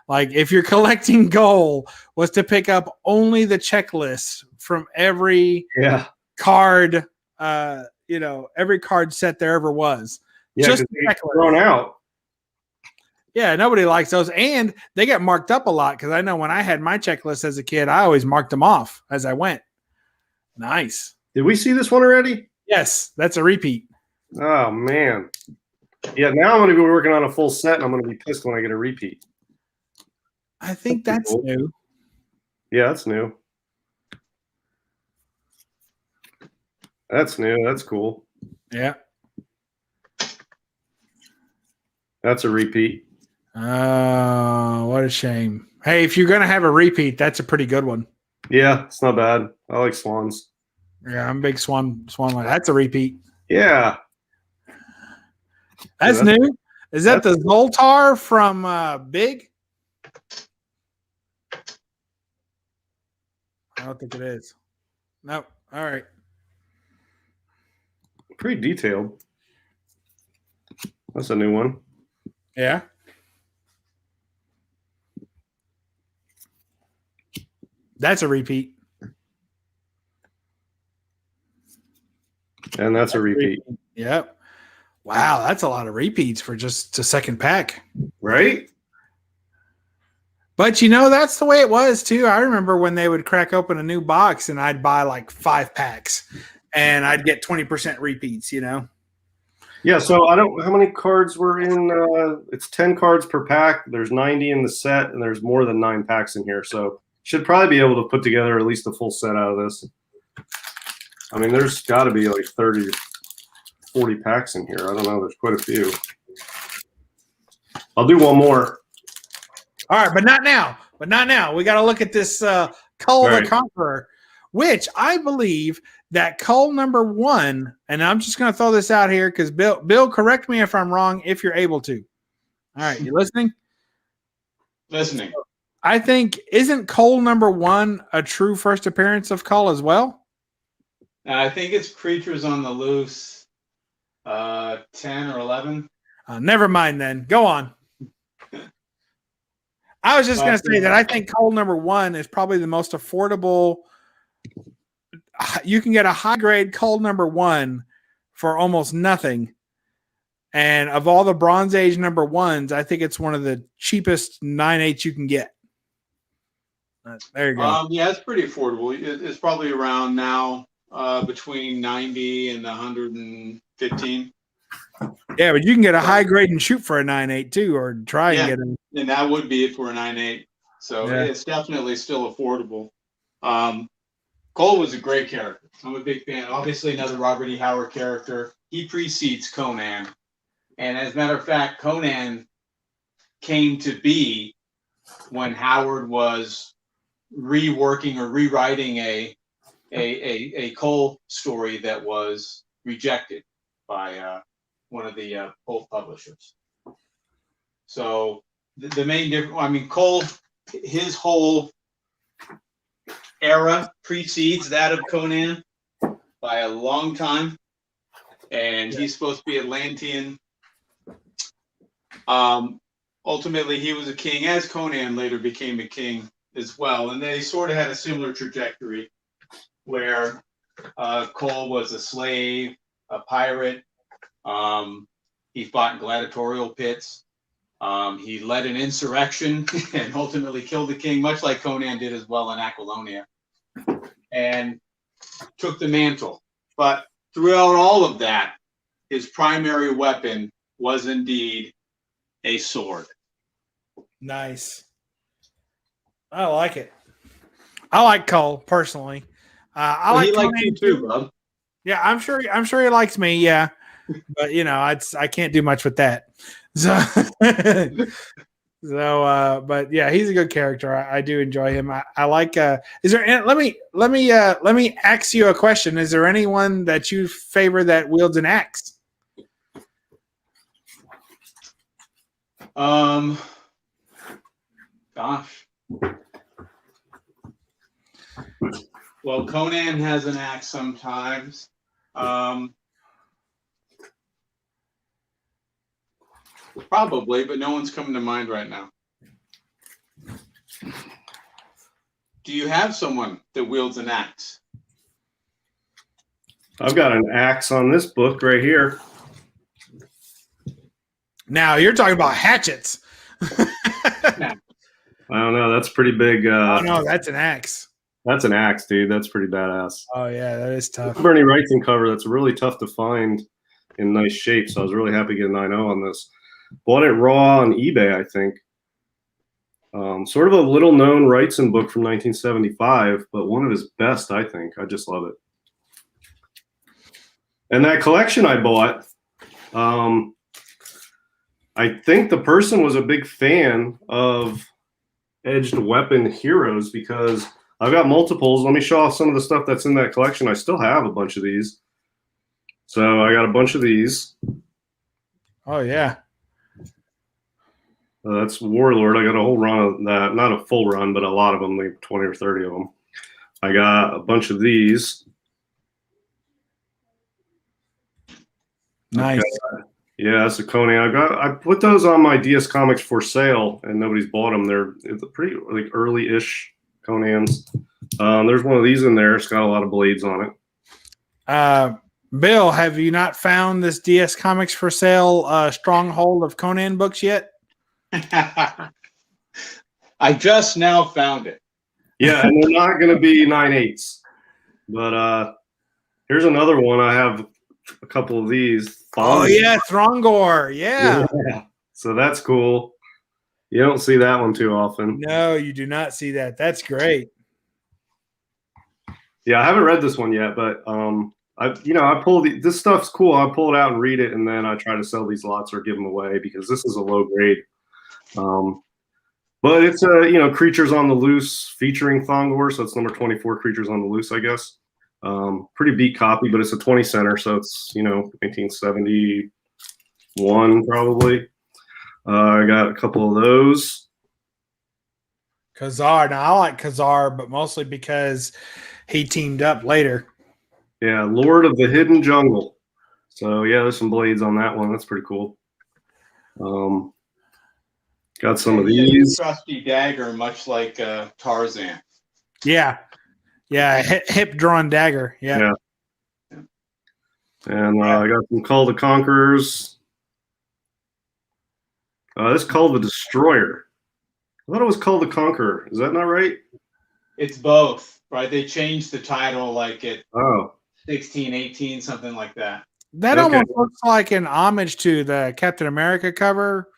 Like if you're collecting gold was to pick up only the checklist from every card, every card set there ever was. Yeah, just thrown out. Yeah, nobody likes those. And they get marked up a lot because I know when I had my checklist as a kid, I always marked them off as I went. Nice. Did we see this one already? Yes, that's a repeat. Oh, man. Yeah, now I'm going to be working on a full set, and I'm going to be pissed when I get a repeat. I think that's cool. new. Yeah, that's new. That's new. That's cool. Yeah. That's a repeat. Oh, what a shame. Hey, if you're going to have a repeat, that's a pretty good one. Yeah, it's not bad. I like swans. Yeah, I'm a big swan. That's a repeat. Yeah. That's new. Is that the Zoltar from Big? I don't think it is. Nope. All right. Pretty detailed. That's a new one. Yeah. That's a repeat. And that's a repeat. Yep. Wow, that's a lot of repeats for just a second pack. Right? But that's the way it was too. I remember when they would crack open a new box and I'd buy like 5 packs and I'd get 20% repeats, Yeah, so I don't how many cards were in it's 10 cards per pack. There's 90 in the set and there's more than 9 packs in here. So should probably be able to put together at least a full set out of this. I mean, there's got to be like 30 40 packs in here. I don't know. There's quite a few. I'll do one more. All right, but not now. We got to look at this Cull the Conqueror, which I believe that Cull number 1, and I'm just going to throw this out here because Bill, correct me if I'm wrong if you're able to. All right, you listening? Listening. I think, isn't Cull number 1 a true first appearance of Cull as well? I think it's Creatures on the Loose 10 or 11. Never mind then. Go on. I was just going to say that I think Cull number 1 is probably the most affordable. You can get a high grade Cull number 1 for almost nothing. And of all the Bronze Age number 1s, I think it's one of the cheapest 9/8 you can get. There you go. Yeah, it's pretty affordable. It's probably around now between 90 and 115. Yeah, but you can get a high grade and shoot for a 9/8 too, or try and get them. And that would be it for a 9/8. So it's definitely still affordable. Cole was a great character. I'm a big fan. Obviously, another Robert E. Howard character. He precedes Conan. And as a matter of fact, Conan came to be when Howard was reworking or rewriting a Cole story that was rejected by one of the Cole publishers. So the main difference, Cole, his whole era precedes that of Conan by a long time, and he's supposed to be Atlantean. Ultimately, he was a king, as Conan later became a king as well, and they sort of had a similar trajectory where Cole was a slave, a pirate. He fought in gladiatorial pits. He led an insurrection and ultimately killed the king, much like Conan did as well in Aquilonia, and took the mantle. But throughout all of that, his primary weapon was indeed a sword. Nice. I like it. I like Cole personally. I Well, like he likes Conan you too, bub. Yeah, I'm sure he likes me. Yeah, but I can't do much with that. So, but yeah, he's a good character. I do enjoy him. I like. Is there? Let me ask you a question. Is there anyone that you favor that wields an axe? Gosh. Well, Conan has an axe sometimes. Probably, but no one's coming to mind right now. Do you have someone that wields an axe? I've got an axe on this book right here. Now you're talking about hatchets. I don't know. That's pretty big. Oh no, that's an axe. That's an axe, dude. That's pretty badass. Oh yeah, that is tough. Bernie Wrightson cover. That's really tough to find in nice shape. So I was really happy to get a 9.0 on this. Bought it raw on eBay, I think. Sort of a little known Wrightson book from 1975, but one of his best, I think. I just love it. And that collection I bought, I think the person was a big fan of edged weapon heroes because I've got multiples. Let me show off some of the stuff that's in that collection. I still have a bunch of these. So I got a bunch of these. Oh yeah. That's Warlord. I got a whole run of that. Not a full run, but a lot of them, like 20 or 30 of them. I got a bunch of these. Nice. Okay. Yeah, that's a Conan. I put those on my DS Comics for sale, and nobody's bought them. They're pretty like early-ish Conans. There's one of these in there. It's got a lot of blades on it. Bill, have you not found this DS Comics for sale stronghold of Conan books yet? I just now found it. Yeah, and they're not going to be 9/8s. But here's another one. I have a couple of these. Oh yeah, Throngor. Yeah. So that's cool. You don't see that one too often. No, you do not see that. That's great. Yeah, I haven't read this one yet, but I pull this stuff's cool. I pull it out and read it, and then I try to sell these lots or give them away because this is a low grade. But it's Creatures on the Loose featuring Thongor, so it's number 24, Creatures on the Loose, I guess. Pretty beat copy, but it's a 20 center, so it's 1971 probably. I got a couple of those. Khazar. Now I like Khazar, but mostly because he teamed up later. Yeah, Lord of the Hidden Jungle. So yeah, there's some blades on that one. That's pretty cool. Got some of these. Trusty dagger, much like Tarzan. Yeah. Yeah, hip drawn dagger. Yeah. And I got some Call the Conquerors. This is called the Destroyer. I thought it was called the Conqueror. Is that not right? It's both, right? They changed the title like at 16, 18, something like that. That almost looks like an homage to the Captain America cover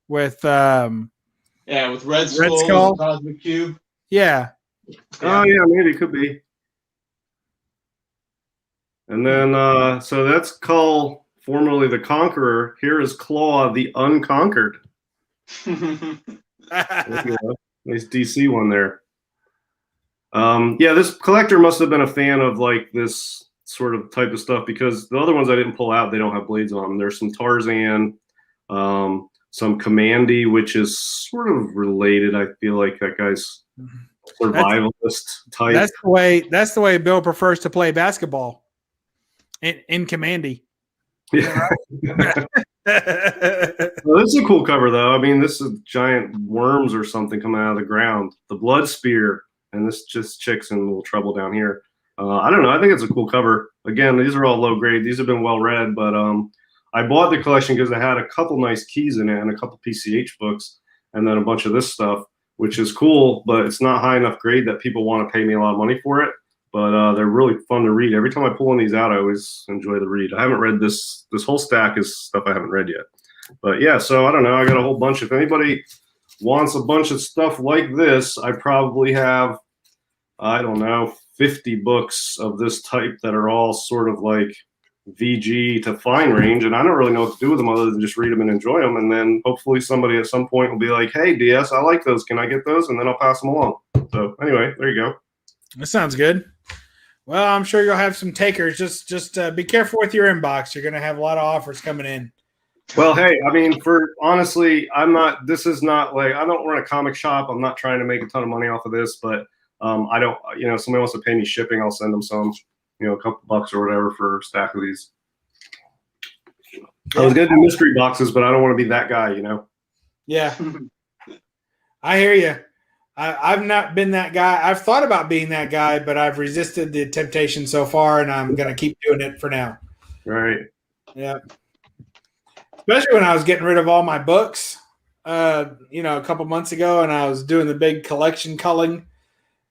with with Red Skull. And Cosmic Cube. Yeah. Oh yeah, maybe it could be. And then so that's called formerly the Conqueror. Here is Claw the Unconquered. Nice DC one there. Yeah, this collector must have been a fan of like this sort of type of stuff because the other ones I didn't pull out, they don't have blades on them. There's some Tarzan, some Commandy, which is sort of related. I feel like that guy's survivalist type. That's the way Bill prefers to play basketball. In Commandy. Yeah. Well, this is a cool cover though. I mean, this is giant worms or something coming out of the ground. The Blood Spear, and this just chick's in a little trouble down here. I don't know. I think it's a cool cover. Again, these are all low grade. These have been well read, but I bought the collection because it had a couple nice keys in it and a couple PCH books, and then a bunch of this stuff, which is cool, but it's not high enough grade that people want to pay me a lot of money for it. but they're really fun to read. Every time I pull one of these out, I always enjoy the read. I haven't read this whole stack is stuff I haven't read yet. But yeah, so I don't know. I got a whole bunch. If anybody wants a bunch of stuff like this, I probably have, I don't know, 50 books of this type that are all sort of like VG to fine range, and I don't really know what to do with them other than just read them and enjoy them. And then hopefully somebody at some point will be like, "Hey, DS, I like those. Can I get those?" And then I'll pass them along. So anyway, there you go. That sounds good. Well, I'm sure you'll have some takers. Just be careful with your inbox. You're going to have a lot of offers coming in. Well, hey, I mean, honestly, this is not like, I don't run a comic shop. I'm not trying to make a ton of money off of this, but I don't, if somebody wants to pay me shipping, I'll send them some, a couple bucks or whatever for a stack of these. I was going to do mystery boxes, but I don't want to be that guy, Yeah. I hear you. I've not been that guy. I've thought about being that guy, but I've resisted the temptation so far, and I'm going to keep doing it for now. Right. Yeah. Especially when I was getting rid of all my books, a couple months ago, and I was doing the big collection culling,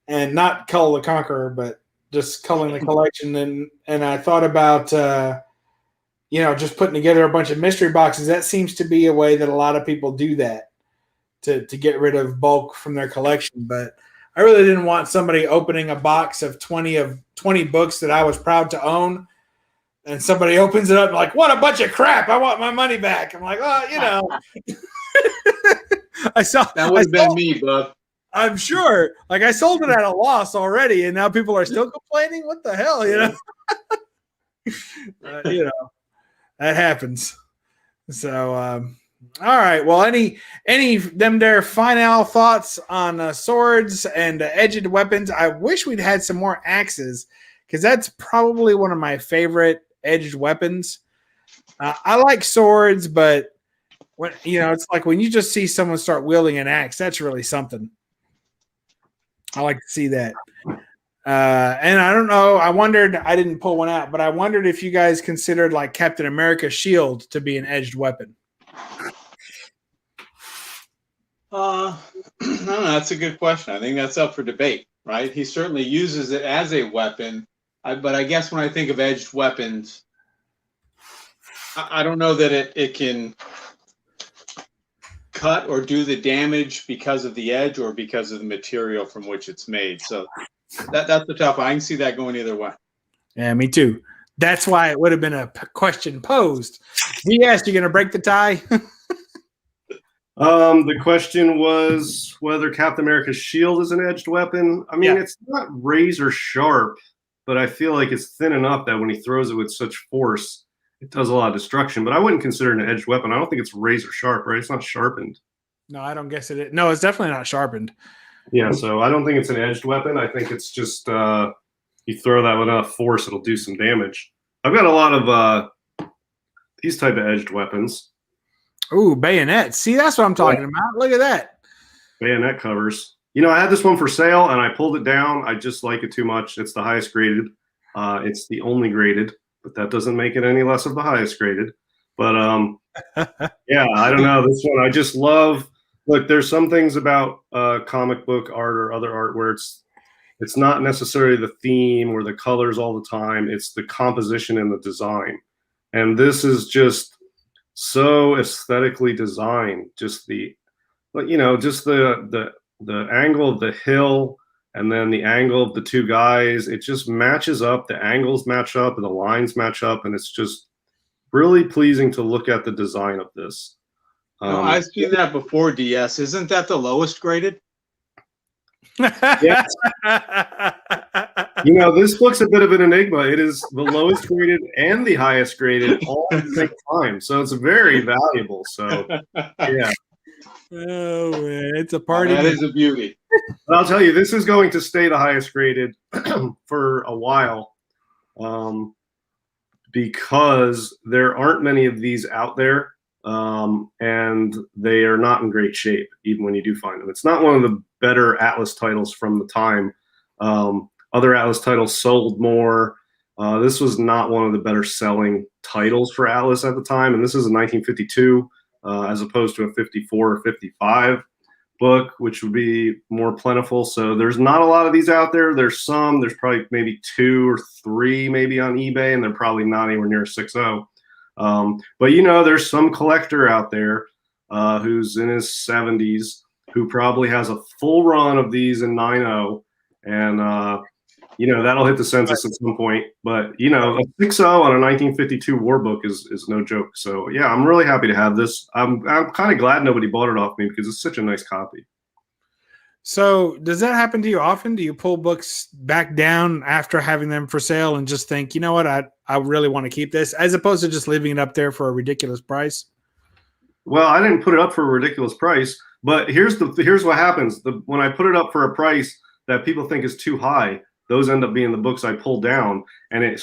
and not Cull the Conqueror, but just culling the collection. And I thought about, just putting together a bunch of mystery boxes. That seems to be a way that a lot of people do that to get rid of bulk from their collection. But I really didn't want somebody opening a box of 20 books that I was proud to own. And somebody opens it up and like, what a bunch of crap. I want my money back. I'm like, I saw that would have been me, Bub. I'm sure. Like, I sold it at a loss already, and now people are still complaining. What the hell, that happens. So, all right. Well, any them there final thoughts on swords and edged weapons? I wish we'd had some more axes, because that's probably one of my favorite edged weapons. I like swords, but when it's like when you just see someone start wielding an axe, that's really something. I like to see that. And I don't know. I didn't pull one out, but I wondered if you guys considered like Captain America's shield to be an edged weapon. I don't know. That's a good question. I think that's up for debate, right? He certainly uses it as a weapon. But I guess when I think of edged weapons, I don't know that it can cut or do the damage because of the edge or because of the material from which it's made. So that's the tough one. I can see that going either way. Yeah, me too. That's why it would have been a question posed. DS, you going to break the tie? The question was whether Captain America's shield is an edged weapon. I mean, It's not razor sharp, but I feel like it's thin enough that when he throws it with such force, it does a lot of destruction. But I wouldn't consider it an edged weapon. I don't think it's razor sharp, right? It's not sharpened. No, I don't guess it is. No, it's definitely not sharpened. Yeah, so I don't think it's an edged weapon. I think it's just you throw that with enough force, it'll do some damage. I've got a lot of these type of edged weapons. Ooh, bayonets. See, that's what I'm talking about. Look at that. Bayonet covers. I had this one for sale, and I pulled it down. I just like it too much. It's the highest graded. It's the only graded, but that doesn't make it any less of the highest graded. But, yeah, I don't know. This one I just love. Look, there's some things about comic book art or other art where it's not necessarily the theme or the colors all the time. It's the composition and the design. And this is just so aesthetically designed. Just the angle of the hill and then the angle of the two guys, it just matches up. The angles match up and the lines match up, and it's just really pleasing to look at the design of this. I've seen that before, DS. Isn't that the lowest graded? Yes. This book's a bit of an enigma. It is the lowest graded and the highest graded all at the same time. So it's very valuable. So, yeah. Oh, man. It's a party. That is a beauty. But I'll tell you, this is going to stay the highest graded for a while because there aren't many of these out there. And they are not in great shape, even when you do find them. It's not one of the better Atlas titles from the time. Other Atlas titles sold more. This was not one of the better selling titles for Atlas at the time, and this is a 1952 as opposed to a 54 or 55. book, which would be more plentiful. So there's not a lot of these out there. There's some. There's probably maybe 2 or 3 maybe on eBay, and they're probably not anywhere near 6.0. But there's some collector out there who's in his 70s who probably has a full run of these in 9.0, and that'll hit the census at some point. But a 6.0 on a 1952 war book is no joke. So yeah, I'm really happy to have this. I'm kind of glad nobody bought it off me because it's such a nice copy. So does that happen to you often? Do you pull books back down after having them for sale and just think, you know what, I really want to keep this, as opposed to just leaving it up there for a ridiculous price? Well, I didn't put it up for a ridiculous price, but here's what happens. When I put it up for a price that people think is too high, those end up being the books I pull down, and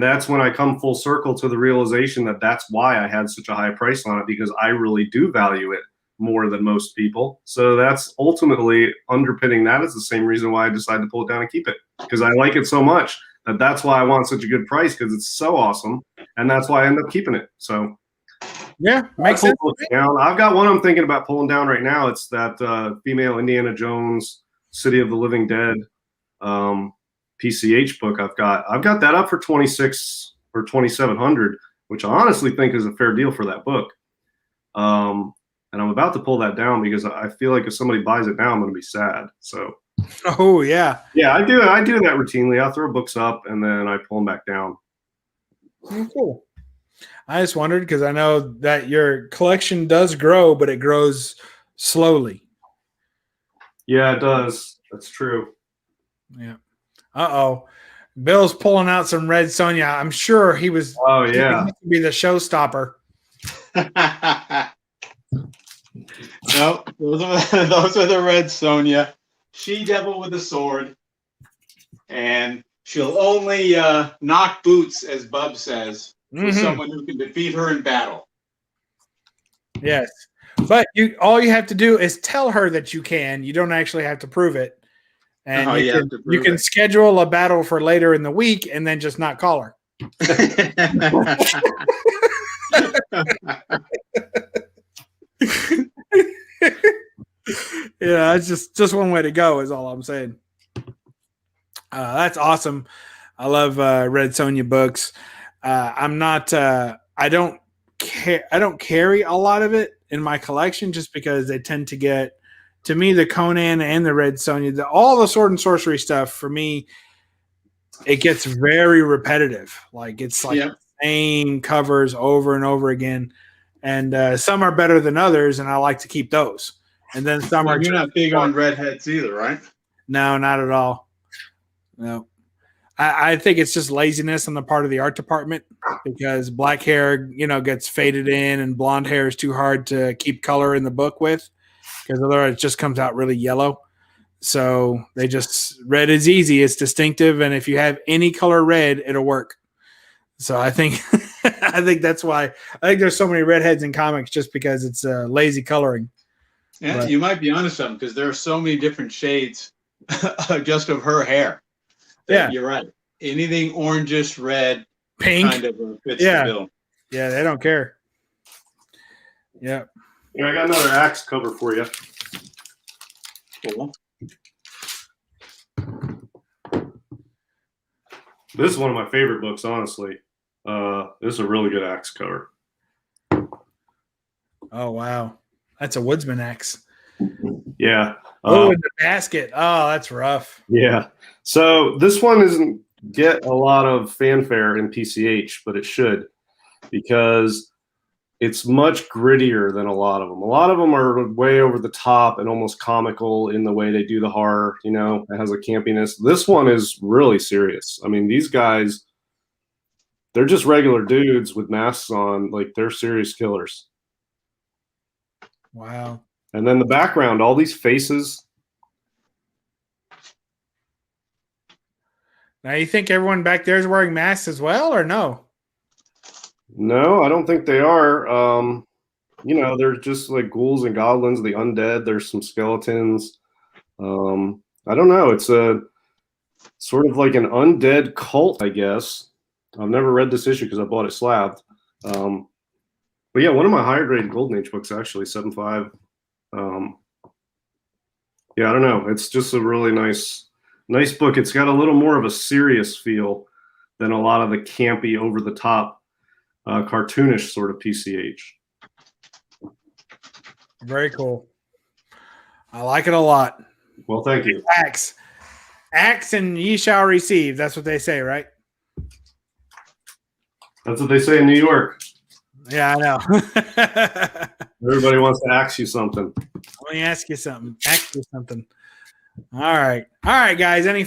that's when I come full circle to the realization that that's why I had such a high price on it, because I really do value it more than most people. So that's ultimately underpinning that is the same reason why I decided to pull it down and keep it, because I like it so much that's why I want such a good price, because it's so awesome, and that's why I end up keeping it. So yeah, makes sense. Down. I've got one I'm thinking about pulling down right now. It's that female Indiana Jones City of the Living Dead PCH book. I've got that up for 26 or 2,700, which I honestly think is a fair deal for that book. And I'm about to pull that down because I feel like if somebody buys it now, I'm going to be sad. So. Oh yeah. Yeah, I do that routinely. I throw books up and then I pull them back down. Oh, cool. I just wondered because I know that your collection does grow, but it grows slowly. Yeah, it does. That's true. Yeah. Uh-oh. Bill's pulling out some Red Sonja. I'm sure he was. Oh, yeah. To be the showstopper. No, those are the Red Sonja. She-devil with a sword. And she'll only knock boots, as Bub says, with someone who can defeat her in battle. Yes. But all you have to do is tell her that you can. You don't actually have to prove it. And you can schedule a battle for later in the week and then just not call her. Yeah, it's just one way to go is all I'm saying. That's awesome. I love Red Sonja books. I'm not I don't carry a lot of it in my collection just because they tend to get, to me, the Conan and the Red Sonja, all the sword and sorcery stuff, for me, it gets very repetitive. Like it's like the same covers over and over again. And some are better than others, and I like to keep those. And then some are. You're not big on redheads either, right? No, not at all. No. I think it's just laziness on the part of the art department, because black hair, gets faded in, and blonde hair is too hard to keep color in the book with, because otherwise it just comes out really yellow. So they just, red is easy. It's distinctive. And if you have any color red, it'll work. So I think, I think that's why I think there's so many redheads in comics, just because it's lazy coloring. Yeah, but you might be onto something, because there are so many different shades just of her hair. Yeah, you're right. Anything orangish, red, pink, kind of fits the bill. Yeah, they don't care. Yeah. Yeah, I got another axe cover for you. Cool. This is one of my favorite books, honestly. This is a really good axe cover. Oh wow, that's a woodsman axe. Yeah. Oh, in the basket. Oh, that's rough. Yeah. So this one doesn't get a lot of fanfare in PCH, but it should, because it's much grittier than a lot of them. A lot of them are way over the top and almost comical in the way they do the horror. It has a campiness. This one is really serious. I mean, these guys, they're just regular dudes with masks on. Like, they're serious killers. Wow. And then the background, all these faces. Now, you think everyone back there is wearing masks as well, or no? No, I don't think they are. They're just like ghouls and goblins, the undead. There's some skeletons. I don't know. It's a sort of like an undead cult, I guess. I've never read this issue because I bought it slabbed. But yeah, one of my higher grade Golden Age books, actually, 7.5. Yeah, I don't know. It's just a really nice book. It's got a little more of a serious feel than a lot of the campy, over the top, cartoonish sort of PCH. Very cool. I like it a lot. Well, thank you. Axe and ye shall receive. That's what they say, right? That's what they say in New York. Yeah, I know. Everybody wants to ask you something. Let me ask you something. All right, guys. Any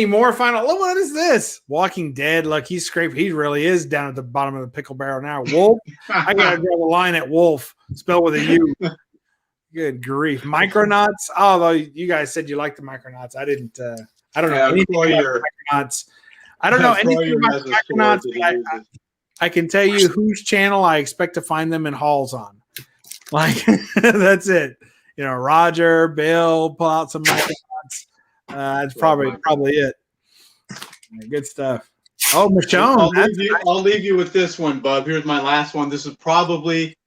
more final? Look, what is this? Walking Dead. Look, he's scraped. He really is down at the bottom of the pickle barrel now. Wolf. I gotta draw the line at Wolf. Spelled with a U. Good grief. Micronauts. Although you guys said you liked the Micronauts, I didn't. I don't know anything about Micronauts. I don't know anything about Micronauts. I can tell you whose channel I expect to find them in hauls on. Like that's it. You know, Roger, Bill, pull out some Micronauts. That's probably it. Good stuff. Oh, Michonne. I'll leave you with this one, Bub. Here's my last one. This is probably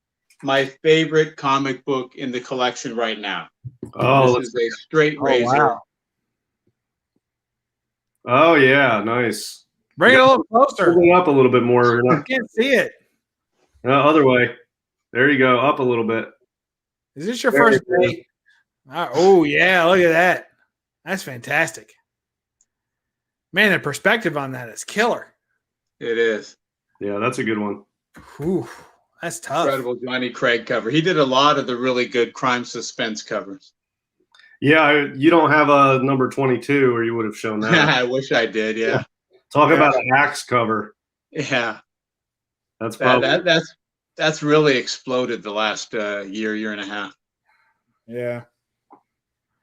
my favorite comic book in the collection right now. Oh, this is a straight razor. Wow. Oh yeah, nice. Bring it a little closer. Hold it up a little bit more. I can't see it. No, other way. There you go. Up a little bit. Is this your first day? Oh yeah, look at that. That's fantastic. Man, the perspective on that is killer. It is. Yeah, that's a good one. Whew, that's tough. Incredible Johnny Craig cover. He did a lot of the really good crime suspense covers. Yeah, you don't have a number 22, or you would have shown that. I wish I did. Yeah. Talk about an Axe cover. Yeah. That's probably that's really exploded the last year and a half. Yeah.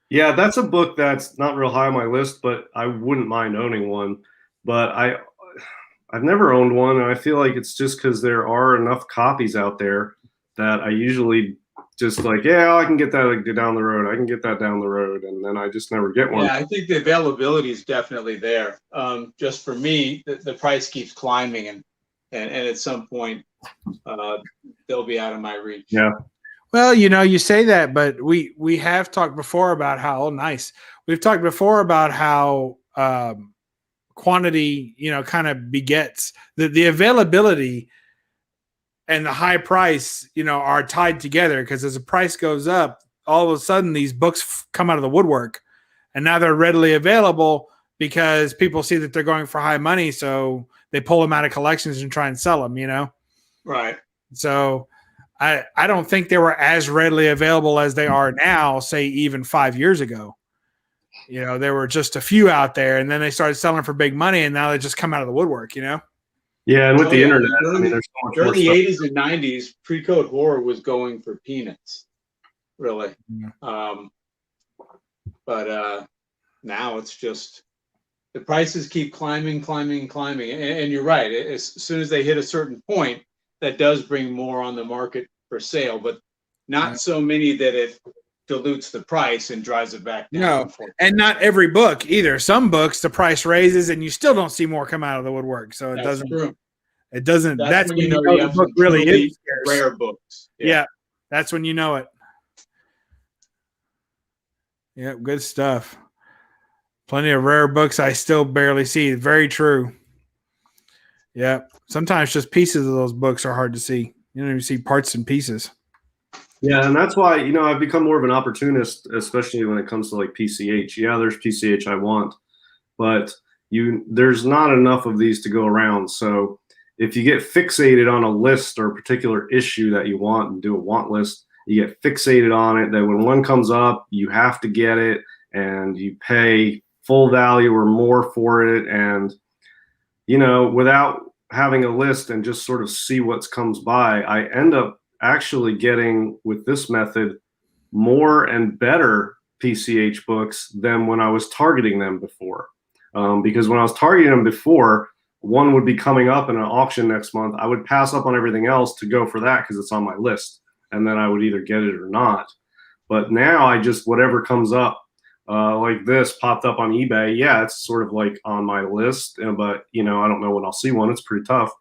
Yeah, that's a book that's not real high on my list, but I wouldn't mind owning one. But I've never owned one, and I feel like it's just because there are enough copies out there that I usually just like, yeah, I can get that down the road. I can get that down the road, and then I just never get one. Yeah, I think the availability is definitely there. Just for me, the price keeps climbing, and at some point, they'll be out of my reach. Yeah. Well, you know, you say that, but we have talked before about how We've talked before about how quantity, you know, kind of begets the availability and the high price, you know, are tied together, because as the price goes up, all of a sudden these books come out of the woodwork, and now they're readily available because people see that they're going for high money, so they pull them out of collections and try and sell them, you know? Right. So I don't think they were as readily available as they are now, say even 5 years ago. You know, there were just a few out there, and then they started selling for big money, and now they just come out of the woodwork, you know? Yeah, and with the internet, I mean, there's so much during more the stuff. 80s and 90s, pre-code horror was going for peanuts, really. Yeah. But now it's just the prices keep climbing. And you're right. As soon as they hit a certain point, that does bring more on the market for sale, but not so many that it dilutes the price and drives it back down. No, and not every book either. Some books the price raises and you still don't see more come out of the woodwork. So it doesn't. True. It doesn't. That's when you know you the have book some really truly is scarce. rare books. Yeah, that's when you know it. Yeah, good stuff. Plenty of rare books I still barely see. Very true. Yeah, sometimes just pieces of those books are hard to see. You don't even see parts and pieces. Yeah, and that's why, you know, I've become more of an opportunist, especially when it comes to like PCH. Yeah, there's PCH I want, but there's not enough of these to go around. So if you get fixated on a list or a particular issue that you want and do a want list, you get fixated on it, that when one comes up, you have to get it and you pay full value or more for it. And, you know, without having a list and just sort of see what comes by, I end up actually getting, with this method, more and better PCH books than when I was targeting them before. Because when I was targeting them before, one would be coming up in an auction next month. I would pass up on everything else to go for that because it's on my list. And then I would either get it or not. But now I just, whatever comes up, like this popped up on eBay. Yeah, it's sort of like on my list, but, you know, I don't know when I'll see one. It's pretty tough.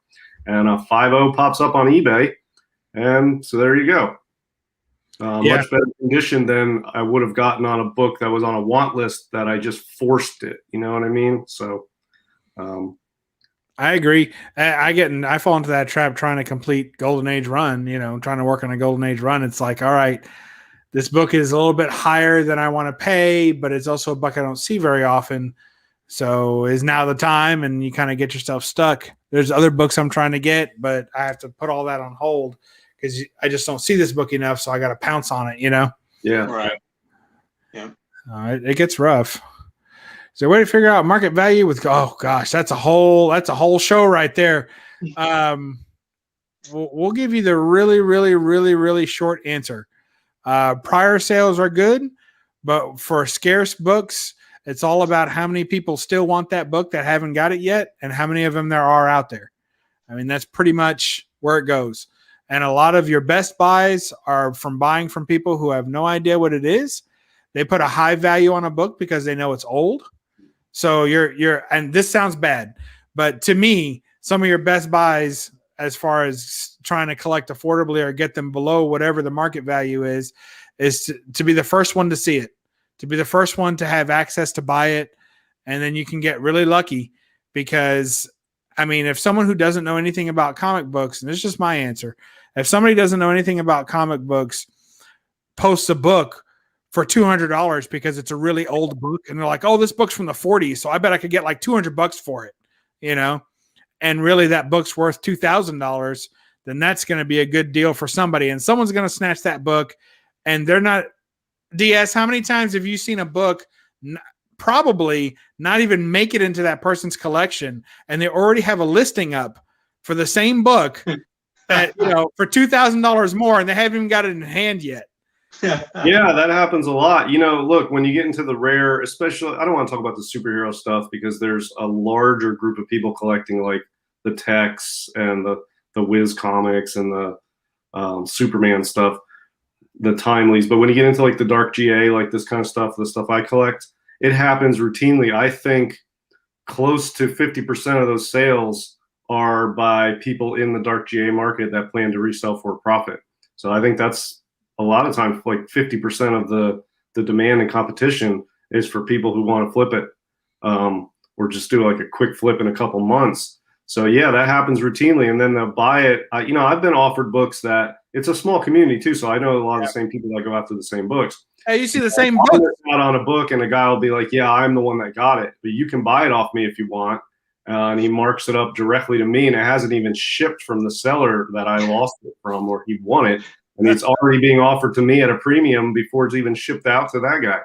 And a 5.0 pops up on eBay. And so there you go. Much better condition than I would have gotten on a book that was on a want list that I just forced it. You know what I mean? So, I agree. I fall into that trap trying to complete Golden Age run, trying to work on a Golden Age run. It's like, all right, this book is a little bit higher than I want to pay, but it's also a book I don't see very often. So is now the time, and you kind of get yourself stuck. There's other books I'm trying to get, but I have to put all that on hold because I just don't see this book enough. So I got to pounce on it, Yeah. Right. Yeah. It gets rough. Is there a way to figure out market value with? Oh gosh, that's a whole show right there. We'll give you the really, really, really, really short answer. Prior sales are good, but for scarce books, it's all about how many people still want that book that haven't got it yet, and how many of them there are out there. I mean, that's pretty much where it goes. And a lot of your best buys are from buying from people who have no idea what it is. They put a high value on a book because they know it's old. So and this sounds bad, but to me, some of your best buys as far as trying to collect affordably or get them below whatever the market value is to be the first one to see it, to be the first one to have access to buy it. And then you can get really lucky because, I mean, if someone who doesn't know anything about comic books, and this is just my answer, if somebody doesn't know anything about comic books, posts a book for $200 because it's a really old book, and they're like, oh, this book's from the 40s, so I bet I could get like $200 for it, and really that book's worth $2,000, then that's going to be a good deal for somebody, and someone's going to snatch that book, and they're not. DS, how many times have you seen a book probably not even make it into that person's collection, and they already have a listing up for the same book that for $2,000 more, and they haven't even got it in hand yet? Yeah, that happens a lot. Look, when you get into the rare, especially, I don't want to talk about the superhero stuff because there's a larger group of people collecting like the Tex and the Wiz comics and the Superman stuff, the Timelies. But when you get into like the Dark GA, like this kind of stuff, the stuff I collect, it happens routinely. I think close to 50% of those sales are by people in the Dark GA market that plan to resell for a profit. So I think that's a lot of times like 50% of the demand and competition is for people who want to flip it or just do like a quick flip in a couple months. So yeah, that happens routinely, and then they'll buy it. I've been offered books that it's a small community too, so I know a lot of the same people that go after the same books. Hey, you see the same book out on a book, and a guy will be like, "Yeah, I'm the one that got it, but you can buy it off me if you want." And he marks it up directly to me, and it hasn't even shipped from the seller that I lost it from, or he won it, and it's already being offered to me at a premium before it's even shipped out to that guy.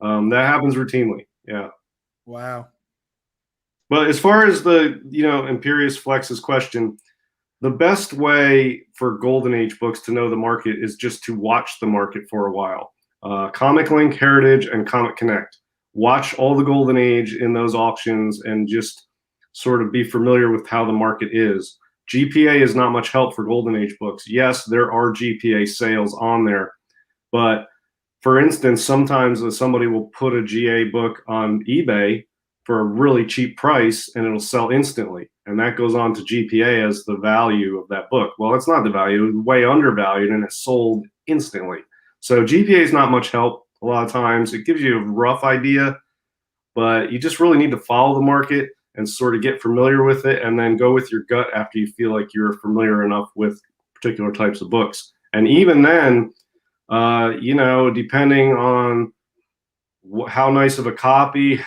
That happens routinely. Yeah. Wow. But as far as the, Imperious Flex's question, the best way for Golden Age books to know the market is just to watch the market for a while. Comic Link, Heritage, and Comic Connect. Watch all the Golden Age in those auctions and just sort of be familiar with how the market is. GPA is not much help for Golden Age books. Yes, there are GPA sales on there, but for instance, sometimes somebody will put a GA book on eBay for a really cheap price and it'll sell instantly. And that goes on to GPA as the value of that book. Well, it's not the value, it's way undervalued and it's sold instantly. So GPA is not much help a lot of times. It gives you a rough idea, but you just really need to follow the market and sort of get familiar with it and then go with your gut after you feel like you're familiar enough with particular types of books. And even then, depending on how nice of a copy,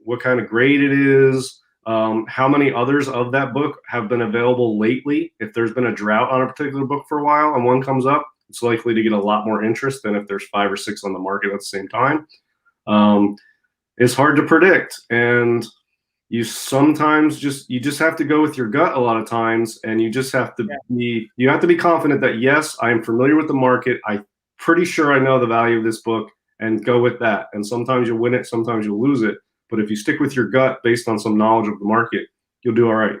what kind of grade it is, how many others of that book have been available lately. If there's been a drought on a particular book for a while and one comes up, it's likely to get a lot more interest than if there's 5 or 6 on the market at the same time. It's hard to predict, and you sometimes just have to go with your gut a lot of times, and you just have to be confident that yes, I am familiar with the market. I'm pretty sure I know the value of this book, and go with that. And sometimes you'll win it, sometimes you'll lose it. But if you stick with your gut based on some knowledge of the market, you'll do all right.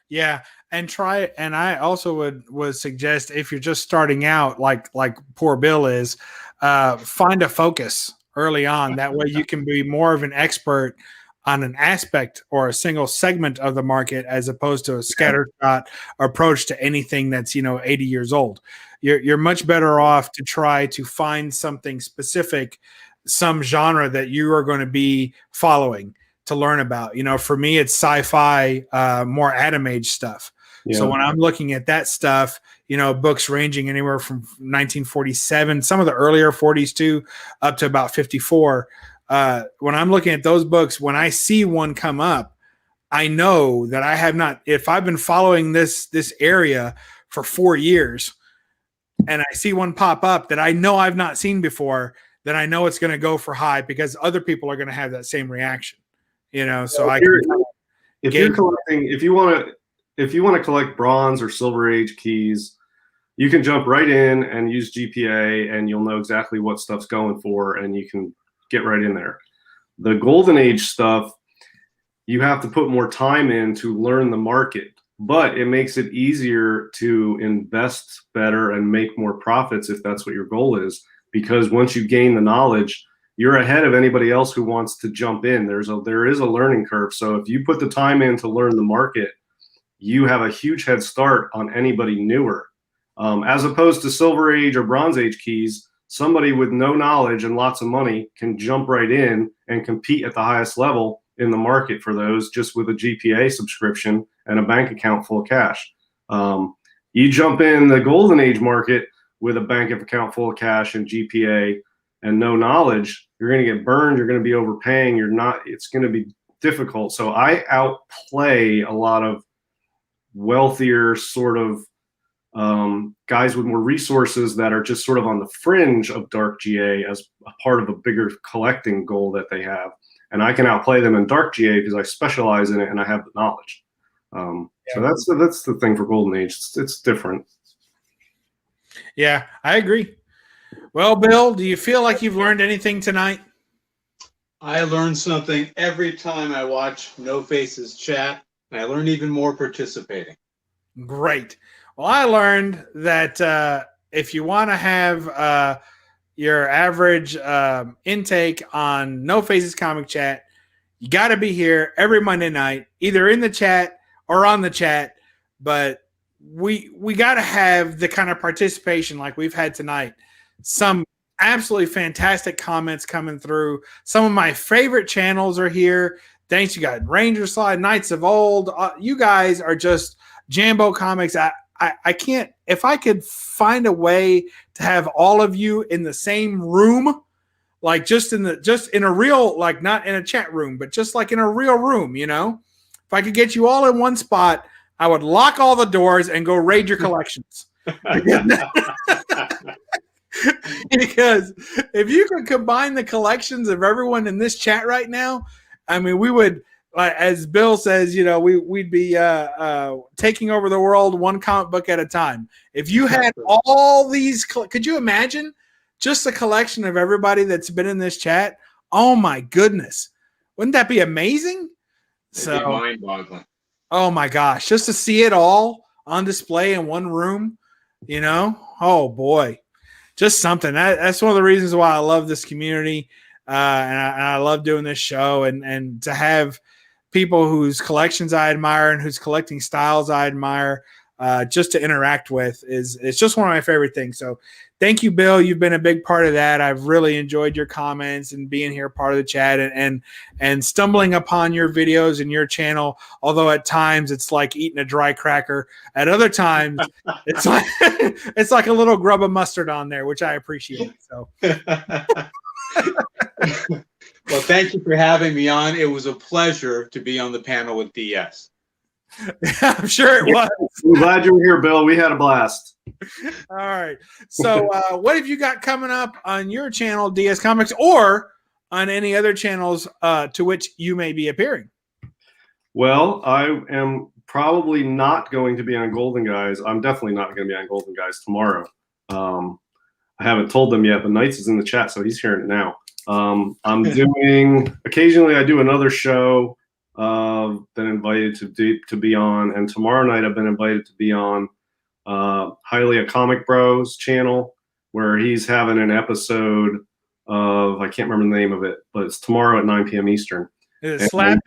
Yeah, and try it. And I also would suggest if you're just starting out, like poor Bill is, find a focus early on. That way you can be more of an expert on an aspect or a single segment of the market, as opposed to a scattershot approach to anything that's 80 years old. You're much better off to try to find something specific, some genre that you are going to be following to learn about. For me, it's sci-fi, more Atom Age stuff. Yeah. So when I'm looking at that stuff, books ranging anywhere from 1947, some of the earlier 40s too, up to about 54. When I'm looking at those books, when I see one come up, I know that I have not, if I've been following this area for 4 years and I see one pop up that I know I've not seen before, then I know it's going to go for high because other people are going to have that same reaction, so if you're collecting, if you want to collect Bronze or Silver Age keys, you can jump right in and use GPA and you'll know exactly what stuff's going for and you can get right in there. The Golden Age stuff, you have to put more time in to learn the market, but it makes it easier to invest better and make more profits if that's what your goal is, because once you gain the knowledge, you're ahead of anybody else who wants to jump in. There is a learning curve. So if you put the time in to learn the market, you have a huge head start on anybody newer. As opposed to Silver Age or Bronze Age keys, somebody with no knowledge and lots of money can jump right in and compete at the highest level in the market for those just with a GPA subscription and a bank account full of cash. You jump in the Golden Age market with a bank account full of cash and GPA and no knowledge, you're going to get burned. You're going to be overpaying. It's going to be difficult. So I outplay a lot of wealthier sort of guys with more resources that are just sort of on the fringe of dark GA as a part of a bigger collecting goal that they have. And I can outplay them in dark GA because I specialize in it and I have the knowledge. So that's the thing for Golden Age. It's different. Yeah, I agree. Well, Bill, do you feel like you've learned anything tonight? I learn something every time I watch No Faces chat, and I learn even more participating. Great. Well, I learned that if you want to have your average intake on No Faces Comic Chat, you got to be here every Monday night, either in the chat or on the chat. But we got to have the kind of participation like we've had tonight. Some absolutely fantastic comments coming through. Some of my favorite channels are here. Thanks. You got Ranger Slide, Knights of Old. You guys are just Jambo Comics. I can't, if I could find a way to have all of you in the same room, like just in a real, like not in a chat room, but just like in a real room, if I could get you all in one spot, I would lock all the doors and go raid your collections. Because if you could combine the collections of everyone in this chat right now, I mean, we would, as Bill says, we'd be taking over the world one comic book at a time. If you had all these, could you imagine just the collection of everybody that's been in this chat? Oh my goodness. Wouldn't that be amazing? It'd be mind-boggling. Oh my gosh. Just to see it all on display in one room, oh boy. Just something. That's one of the reasons why I love this community, and I love doing this show, and to have people whose collections I admire and whose collecting styles I admire, just to interact with it's just one of my favorite things. So thank you, Bill. You've been a big part of that. I've really enjoyed your comments and being here part of the chat and stumbling upon your videos and your channel. Although at times it's like eating a dry cracker. At other times it's like it's like a little grub of mustard on there, which I appreciate. So well, thank you for having me on. It was a pleasure to be on the panel with DS. I'm sure it was. I'm glad you were here, Bill. We had a blast. All right. So what have you got coming up on your channel, DS Comics, or on any other channels to which you may be appearing? Well, I am probably not going to be on Golden Guys. I'm definitely not going to be on Golden Guys tomorrow. I haven't told them yet, but Knights is in the chat, so he's hearing it now. I'm doing, occasionally I do another show. Been invited to be on, and tomorrow night I've been invited to be on Highly a Comic Bros channel, where he's having an episode of, I can't remember the name of it, but it's tomorrow at 9 p.m. Eastern. Is it Slabman?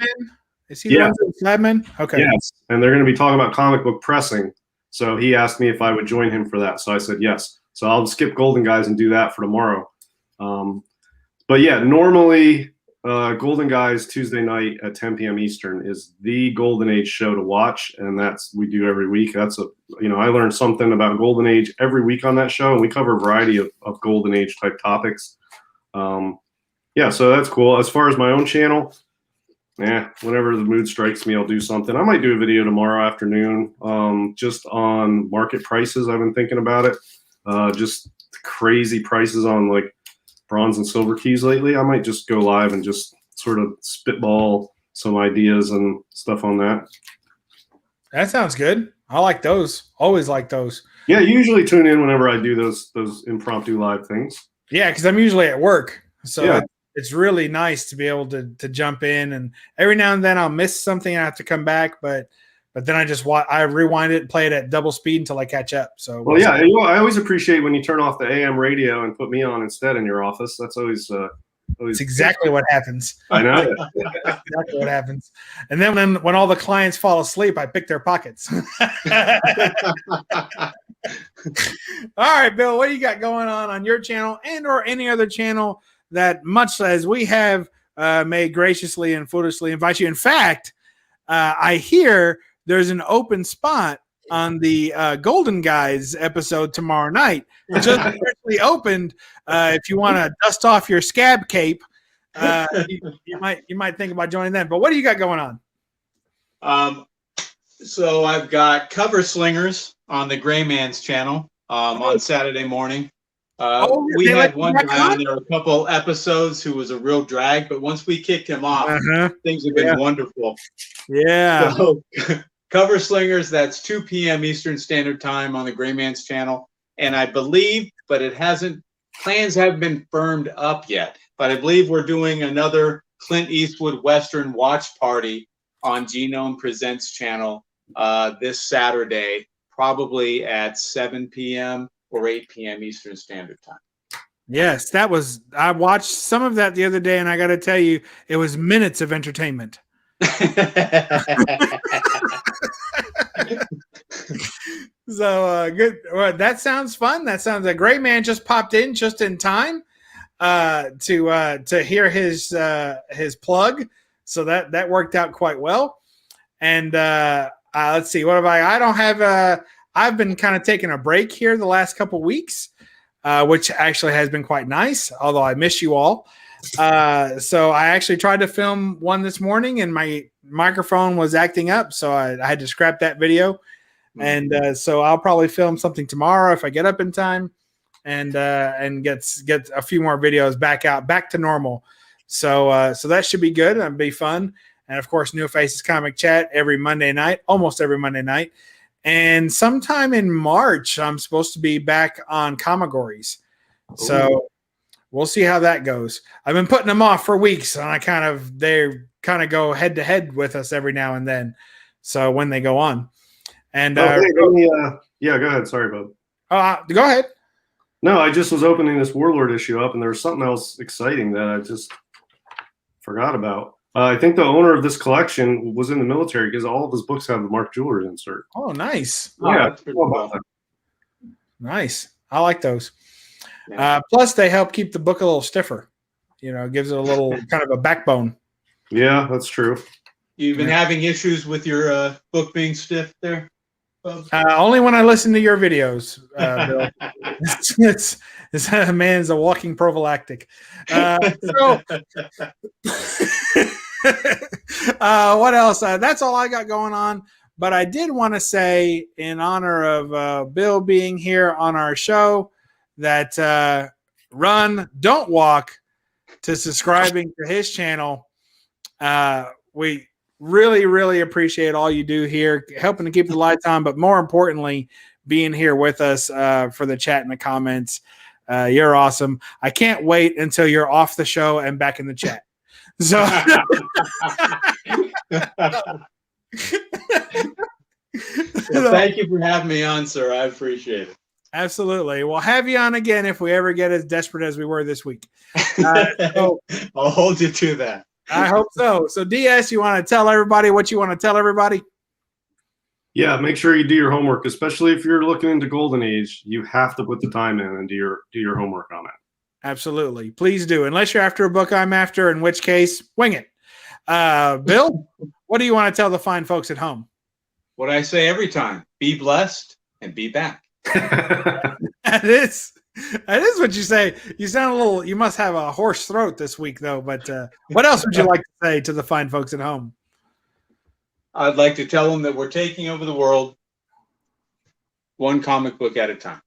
Is he the one that's Slabman? Okay. Yes, and they're going to be talking about comic book pressing. So he asked me if I would join him for that. So I said yes. So I'll skip Golden Guys and do that for tomorrow. But yeah, normally Golden Guys Tuesday night at 10 p.m. Eastern is the Golden Age show to watch, and we do every week. That's I learn something about Golden Age every week on that show, and we cover a variety of Golden Age type topics. Yeah, so that's cool. As far as my own channel, whenever the mood strikes me, I'll do something. I might do a video tomorrow afternoon, just on market prices. I've been thinking about it. Just crazy prices on like bronze and silver keys lately. I might just go live and just sort of spitball some ideas and stuff on that. That sounds good. I like those. Always like those. Yeah, usually tune in whenever I do those impromptu live things. Yeah, because I'm usually at work. So yeah. It's really nice to be able to jump in, and every now and then I'll miss something and I have to come back, but then I rewind it and play it at double speed until I catch up. So I always appreciate when you turn off the AM radio and put me on instead in your office. That's always it's exactly what happens. I know. Exactly what happens. And then when all the clients fall asleep, I pick their pockets. All right, Bill, what do you got going on your channel and or any other channel that, much as we have may graciously and foolishly invite you? In fact, I hear there's an open spot on the Golden Guys episode tomorrow night. It just recently opened. If you want to dust off your scab cape, you might think about joining them. But what do you got going on? So I've got Cover Slingers on the Gray Man's channel on Saturday morning. We had one guy on there a couple episodes who was a real drag, but once we kicked him off, things have been wonderful. Yeah. So, Cover Slingers, that's 2 p.m. Eastern Standard Time on the Gray Man's channel. And I believe, but plans haven't been firmed up yet, but I believe we're doing another Clint Eastwood Western watch party on Genome Presents channel this Saturday, probably at 7 p.m. or 8 p.m. Eastern Standard Time. Yes, I watched some of that the other day, and I got to tell you, it was minutes of entertainment. So good. Well, that sounds fun. That sounds like Gray Man just popped in just in time to hear his plug. So that worked out quite well. And let's see, what have I don't have I've been kind of taking a break here the last couple weeks, which actually has been quite nice, although I miss you all. So I actually tried to film one this morning and my microphone was acting up, so I had to scrap that video. And so I'll probably film something tomorrow if I get up in time, and get a few more videos back to normal. So that should be good. That'll be fun. And of course, New Faces Comic Chat almost every Monday night. And sometime in March, I'm supposed to be back on Comigories. So we'll see how that goes. I've been putting them off for weeks, and they kind of go head to head with us every now and then. So when they go on, and go ahead. Sorry, Bob. Go ahead. No, I just was opening this Warlord issue up, and there was something else exciting that I just forgot about. I think the owner of this collection was in the military because all of his books have the Mark Jewelers insert. Oh, nice. Yeah, cool. Nice. I like those. Yeah. Plus, they help keep the book a little stiffer. It gives it a little kind of a backbone. Yeah, that's true. You've been having issues with your book being stiff there? Only when I listen to your videos, Bill. This man's a walking prophylactic. What else? That's all I got going on. But I did want to say, in honor of Bill being here on our show, that don't walk to subscribing to his channel. We really, really appreciate all you do here, helping to keep the lights on, but more importantly, being here with us for the chat and the comments. You're awesome. I can't wait until you're off the show and back in the chat. So well, thank you for having me on, sir. I appreciate it. Absolutely. We'll have you on again if we ever get as desperate as we were this week. So, I'll hold you to that. I hope so. So DS, you want to tell everybody what you want to tell everybody? Yeah, make sure you do your homework, especially if you're looking into Golden Age. You have to put the time in and do your homework on it. Absolutely. Please do. Unless you're after a book I'm after, in which case, wing it. Bill, what do you want to tell the fine folks at home? What I say every time, be blessed and be back. That is what you say. You sound a little, you must have a hoarse throat this week, though. But what else would you like to say to the fine folks at home? I'd like to tell them that we're taking over the world one comic book at a time.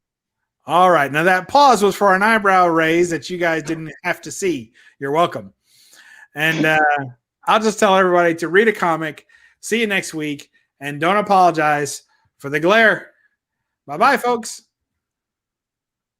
All right. Now, that pause was for an eyebrow raise that you guys didn't have to see. You're welcome. And I'll just tell everybody to read a comic. See you next week. And don't apologize for the glare. Bye-bye, folks.